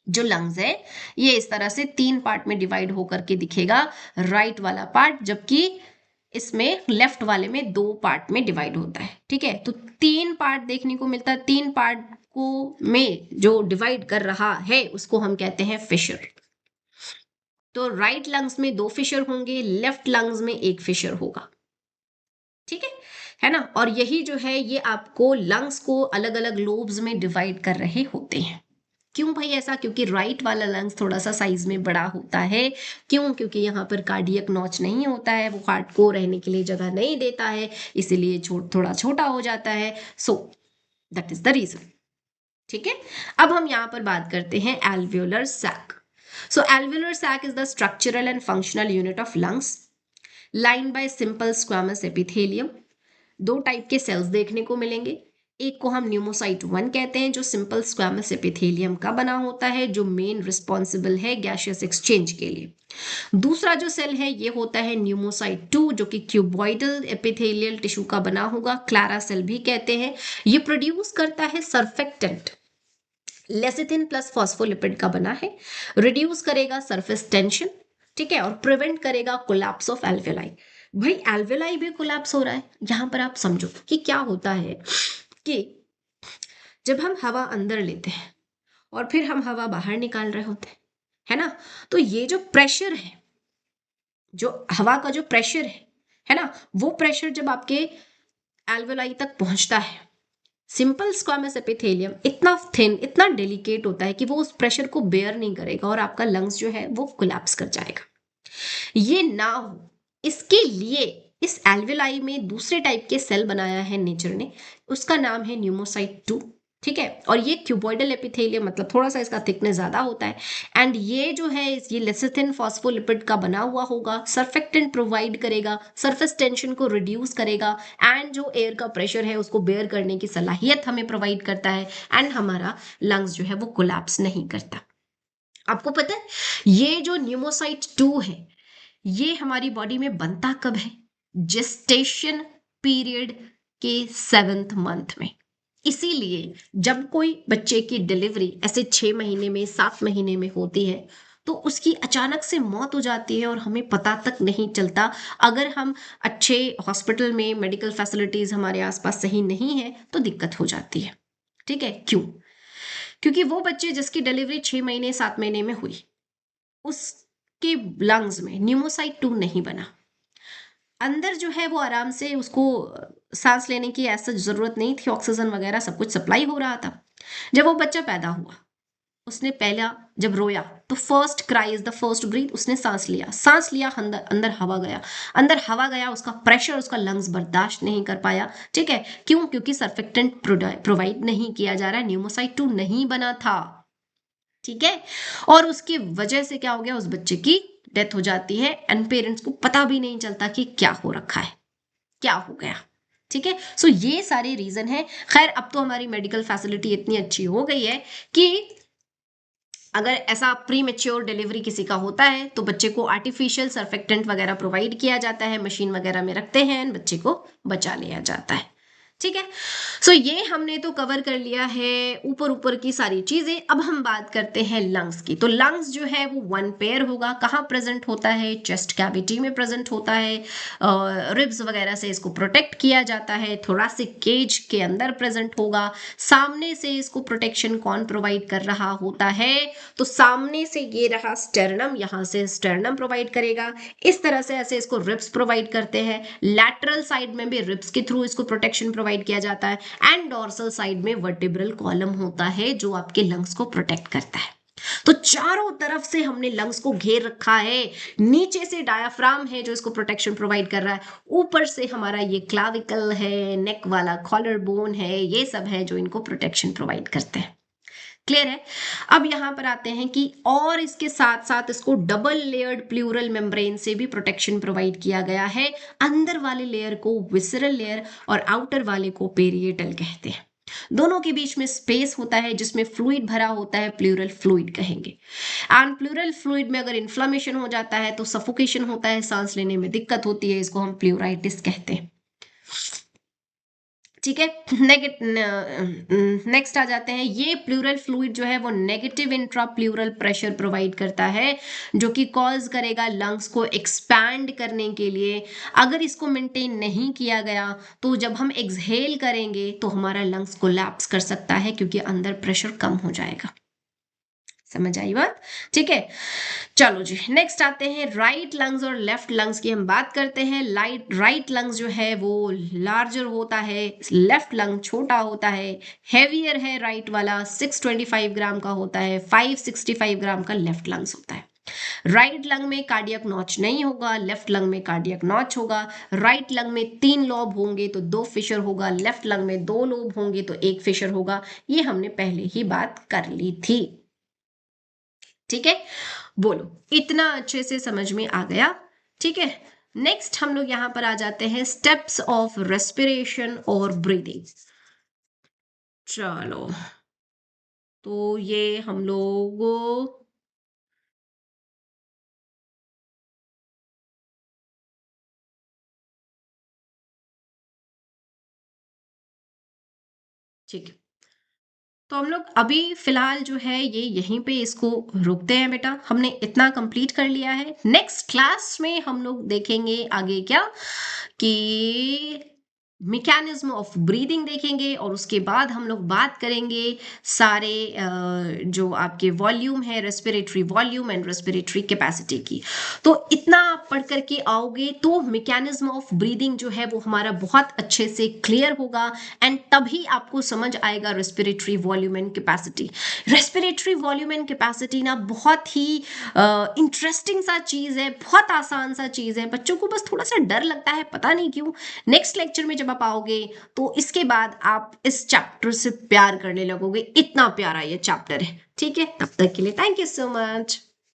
Speaker 1: जो लंग्स है ये इस तरह से 3 पार्ट में डिवाइड होकर के दिखेगा राइट वाला पार्ट, जबकि इसमें लेफ्ट वाले में 2 पार्ट में डिवाइड होता है, ठीक है। तो 3 पार्ट देखने को मिलता है, 3 पार्ट को में जो डिवाइड कर रहा है उसको हम कहते हैं फिशर। तो राइट लंग्स में 2 फिशर होंगे, लेफ्ट लंग्स में 1 फिशर होगा, ठीक है ना। और यही जो है ये आपको लंग्स को अलग अलग लोब्स में डिवाइड कर रहे होते हैं। क्यों भाई ऐसा? क्योंकि राइट वाला लंग्स थोड़ा सा साइज में बड़ा होता है। क्यों? क्योंकि यहाँ पर कार्डियक नॉच नहीं होता है, वो हार्ट को रहने के लिए जगह नहीं देता है, इसीलिए थोड़ा छोटा हो जाता है। So that is the reason, ठीक है। अब हम यहाँ पर बात करते हैं alveolar sac. So alveolar sac is the structural and functional unit of lungs line by simple squamous epithelium. 2 type के सेल्स देखने को मिलेंगे। एक को हम न्यूमोसाइट 1 कहते हैं जो सिंपल स्क्वामस एपिथेलियम का बना होता है, जो मेन रिस्पॉन्सिबल है गैसियस एक्सचेंज के लिए। दूसरा जो सेल है ये होता है न्यूमोसाइट 2 जो कि क्यूबॉइडल एपिथेलियल टिश्यू का बना होगा, क्लारा सेल भी कहते हैं। ये प्रोड्यूस करता है सर्फेक्टेंट, लेसिथिन प्लस फॉस्फोलिपिड का बना है, रिड्यूस करेगा सरफेस टेंशन, ठीक है, और प्रिवेंट करेगा कोलैप्स ऑफ एल्वेलाई। भाई एल्वेलाई भी कोलैप्स हो रहा है, यहां पर आप समझो कि क्या होता है कि जब हम हवा अंदर लेते हैं और फिर हम हवा बाहर निकाल रहे होते हैं, है ना, तो ये जो प्रेशर है, जो हवा का जो प्रेशर है ना, वो प्रेशर जब आपके एल्वेलाई तक पहुंचता है, सिंपल स्क्वामस एपिथेलियम इतना थिन, इतना डेलिकेट होता है कि वो उस प्रेशर को बेयर नहीं करेगा और आपका लंग्स जो है वो कोलैप्स कर जाएगा। ये ना हो इसके लिए इस एल्वेलाई में दूसरे टाइप के सेल बनाया है नेचर ने, उसका नाम है न्यूमोसाइट 2, ठीक है। और ये क्यूबॉइडल एपिथेलियम मतलब थोड़ा सा इसका थिकनेस ज्यादा होता है। एंड ये जो है ये लेसिथिन फॉस्फोलिपिड का बना हुआ होगा, सर्फेक्टेंट प्रोवाइड करेगा, सरफेस टेंशन को रिड्यूस करेगा, एंड जो एयर का प्रेशर है उसको बेयर करने की सलाहियत हमें प्रोवाइड करता है, एंड हमारा लंग्स जो है वो कोलैप्स नहीं करता। आपको पता है ये जो न्यूमोसाइट 2 है ये हमारी बॉडी में बनता कब है? जेस्टेशन पीरियड के 7th मंथ में। इसीलिए जब कोई बच्चे की डिलीवरी ऐसे 6 महीने में 7 महीने में होती है तो उसकी अचानक से मौत हो जाती है और हमें पता तक नहीं चलता। अगर हम अच्छे हॉस्पिटल में मेडिकल फैसिलिटीज हमारे आसपास सही नहीं है तो दिक्कत हो जाती है, ठीक है। क्यों? क्योंकि वो बच्चे जिसकी डिलीवरी 6 महीने 7 महीने में हुई उसके लंग्स में न्यूमोसाइट 2 नहीं बना। अंदर जो है वो आराम से उसको सांस लेने की ऐसा जरूरत नहीं थी, ऑक्सीजन वगैरह सब कुछ सप्लाई हो रहा था। जब वो बच्चा पैदा हुआ उसने पहला जब रोया तो first cry is the first breath, उसने सांस लिया अंदर अंदर हवा गया, उसका प्रेशर उसका लंग्स बर्दाश्त नहीं कर पाया, ठीक है। क्यों? क्योंकि सर्फेक्टेंट प्रोवाइड नहीं किया जा रहा है, न्यूमोसाइट 2 नहीं बना था, ठीक है। और उसकी वजह से क्या हो गया, उस बच्चे की डेथ हो जाती है एंड पेरेंट्स को पता भी नहीं चलता कि क्या हो रखा है, क्या हो गया, ठीक है। सो ये सारे रीजन है। खैर अब तो हमारी मेडिकल फैसिलिटी इतनी अच्छी हो गई है कि अगर ऐसा प्री मेच्योर डिलीवरी किसी का होता है तो बच्चे को आर्टिफिशियल सर्फेक्टेंट वगैरह प्रोवाइड किया जाता है, मशीन वगैरह में रखते हैं, बच्चे को बचा लिया जाता है, ठीक है। सो ये हमने तो कवर कर लिया है ऊपर ऊपर की सारी चीजें। अब हम बात करते हैं लंग्स की। तो लंग्स जो है वो 1 पेयर होगा। कहाँ प्रेजेंट होता है? चेस्ट कैविटी में प्रेजेंट होता है, रिब्स वगैरह से इसको प्रोटेक्ट किया जाता है, थोरासिक केज के अंदर प्रेजेंट होगा। सामने से इसको प्रोटेक्शन कौन प्रोवाइड कर रहा होता है? तो सामने से ये रहा स्टेर्नम, यहाँ से स्टेर्नम प्रोवाइड करेगा, इस तरह से ऐसे इसको रिब्स प्रोवाइड करते हैं। लैटरल साइड में भी रिब्स के थ्रू इसको प्रोटेक्शन प्रोवाइड किया जाता है, एंड डोर्सल साइड में वर्टिब्रल कॉलम होता है जो आपके लंग्स को प्रोटेक्ट करता है। तो चारों तरफ से हमने लंग्स को घेर रखा है। नीचे से डायाफ्राम है जो इसको प्रोटेक्शन प्रोवाइड कर रहा है, ऊपर से हमारा ये क्लाविकल है, नेक वाला कॉलर बोन है, ये सब है जो इनको प्रोटेक्शन प्रोवाइड करते हैं। क्लियर है। अब यहां पर आते हैं कि और इसके साथ साथ इसको डबल लेयर्ड प्लूरल मेम्ब्रेन से भी प्रोटेक्शन प्रोवाइड किया गया है। अंदर वाले लेयर को विसरल लेयर और आउटर वाले को पेरिएटल कहते हैं। दोनों के बीच में स्पेस होता है जिसमें फ्लूइड भरा होता है, प्लूरल फ्लूइड कहेंगे। एंड प्लूरल फ्लूइड में अगर इन्फ्लामेशन हो जाता है तो सफोकेशन होता है, सांस लेने में दिक्कत होती है, इसको हम प्लूराइटिस कहते हैं। ठीक है। नेक्स्ट आ जाते हैं, ये प्लूरल फ्लूइड जो है वो negative intra plural pressure provide करता है जो कि कॉज करेगा लंग्स को एक्सपैंड करने के लिए। अगर इसको मेंटेन नहीं किया गया तो जब हम एक्सहेल करेंगे तो हमारा लंग्स कोलैप्स कर सकता है क्योंकि अंदर प्रेशर कम हो जाएगा। समझ आई बात? ठीक है, चलो जी नेक्स्ट आते हैं राइट लंग्स और लेफ्ट लंग्स की हम बात करते हैं। राइट लंग्स जो है वो लार्जर होता है, लेफ्ट लंग छोटा होता है। हैवियर है राइट वाला, 625 ग्राम का होता है, 565 ग्राम का लेफ्ट लंग्स होता है। राइट लंग में कार्डियक नॉच नहीं होगा, लेफ्ट लंग में कार्डियक नॉच होगा। राइट लंग में 3 लोब होंगे तो 2 फिशर होगा, लेफ्ट लंग में 2 लोब होंगे तो 1 फिशर होगा। ये हमने पहले ही बात कर ली थी। ठीक है, बोलो इतना अच्छे से समझ में आ गया? ठीक है, नेक्स्ट हम लोग यहां पर आ जाते हैं स्टेप्स ऑफ रेस्पिरेशन और ब्रीदिंग। चलो, तो ये हम लोग ठीक है, तो हम लोग अभी फिलहाल जो है ये यहीं पे इसको रोकते हैं बेटा। हमने इतना कंप्लीट कर लिया है। नेक्स्ट क्लास में हम लोग देखेंगे आगे क्या कि मैकेनिज्म ऑफ ब्रीदिंग देखेंगे और उसके बाद हम लोग बात करेंगे सारे जो आपके वॉल्यूम है, respiratory volume and respiratory capacity की। तो इतना आप पढ़ करके आओगे तो मैकेनिज्म ऑफ ब्रीदिंग जो है वो हमारा बहुत अच्छे से क्लियर होगा एंड तभी आपको समझ आएगा respiratory volume and capacity. Respiratory volume and capacity ना बहुत ही इंटरेस्टिंग सा चीज है, बहुत आसान सा चीज है। बच्चों को बस थोड़ा सा डर लगता है, पता नहीं क्यों। नेक्स्ट लेक्चर में जब आप आओगे तो इसके बाद आप इस चैप्टर से प्यार करने लगोगे, इतना प्यारा ये चैप्टर है। ठीक है, तब तक के लिए थैंक यू सो मच।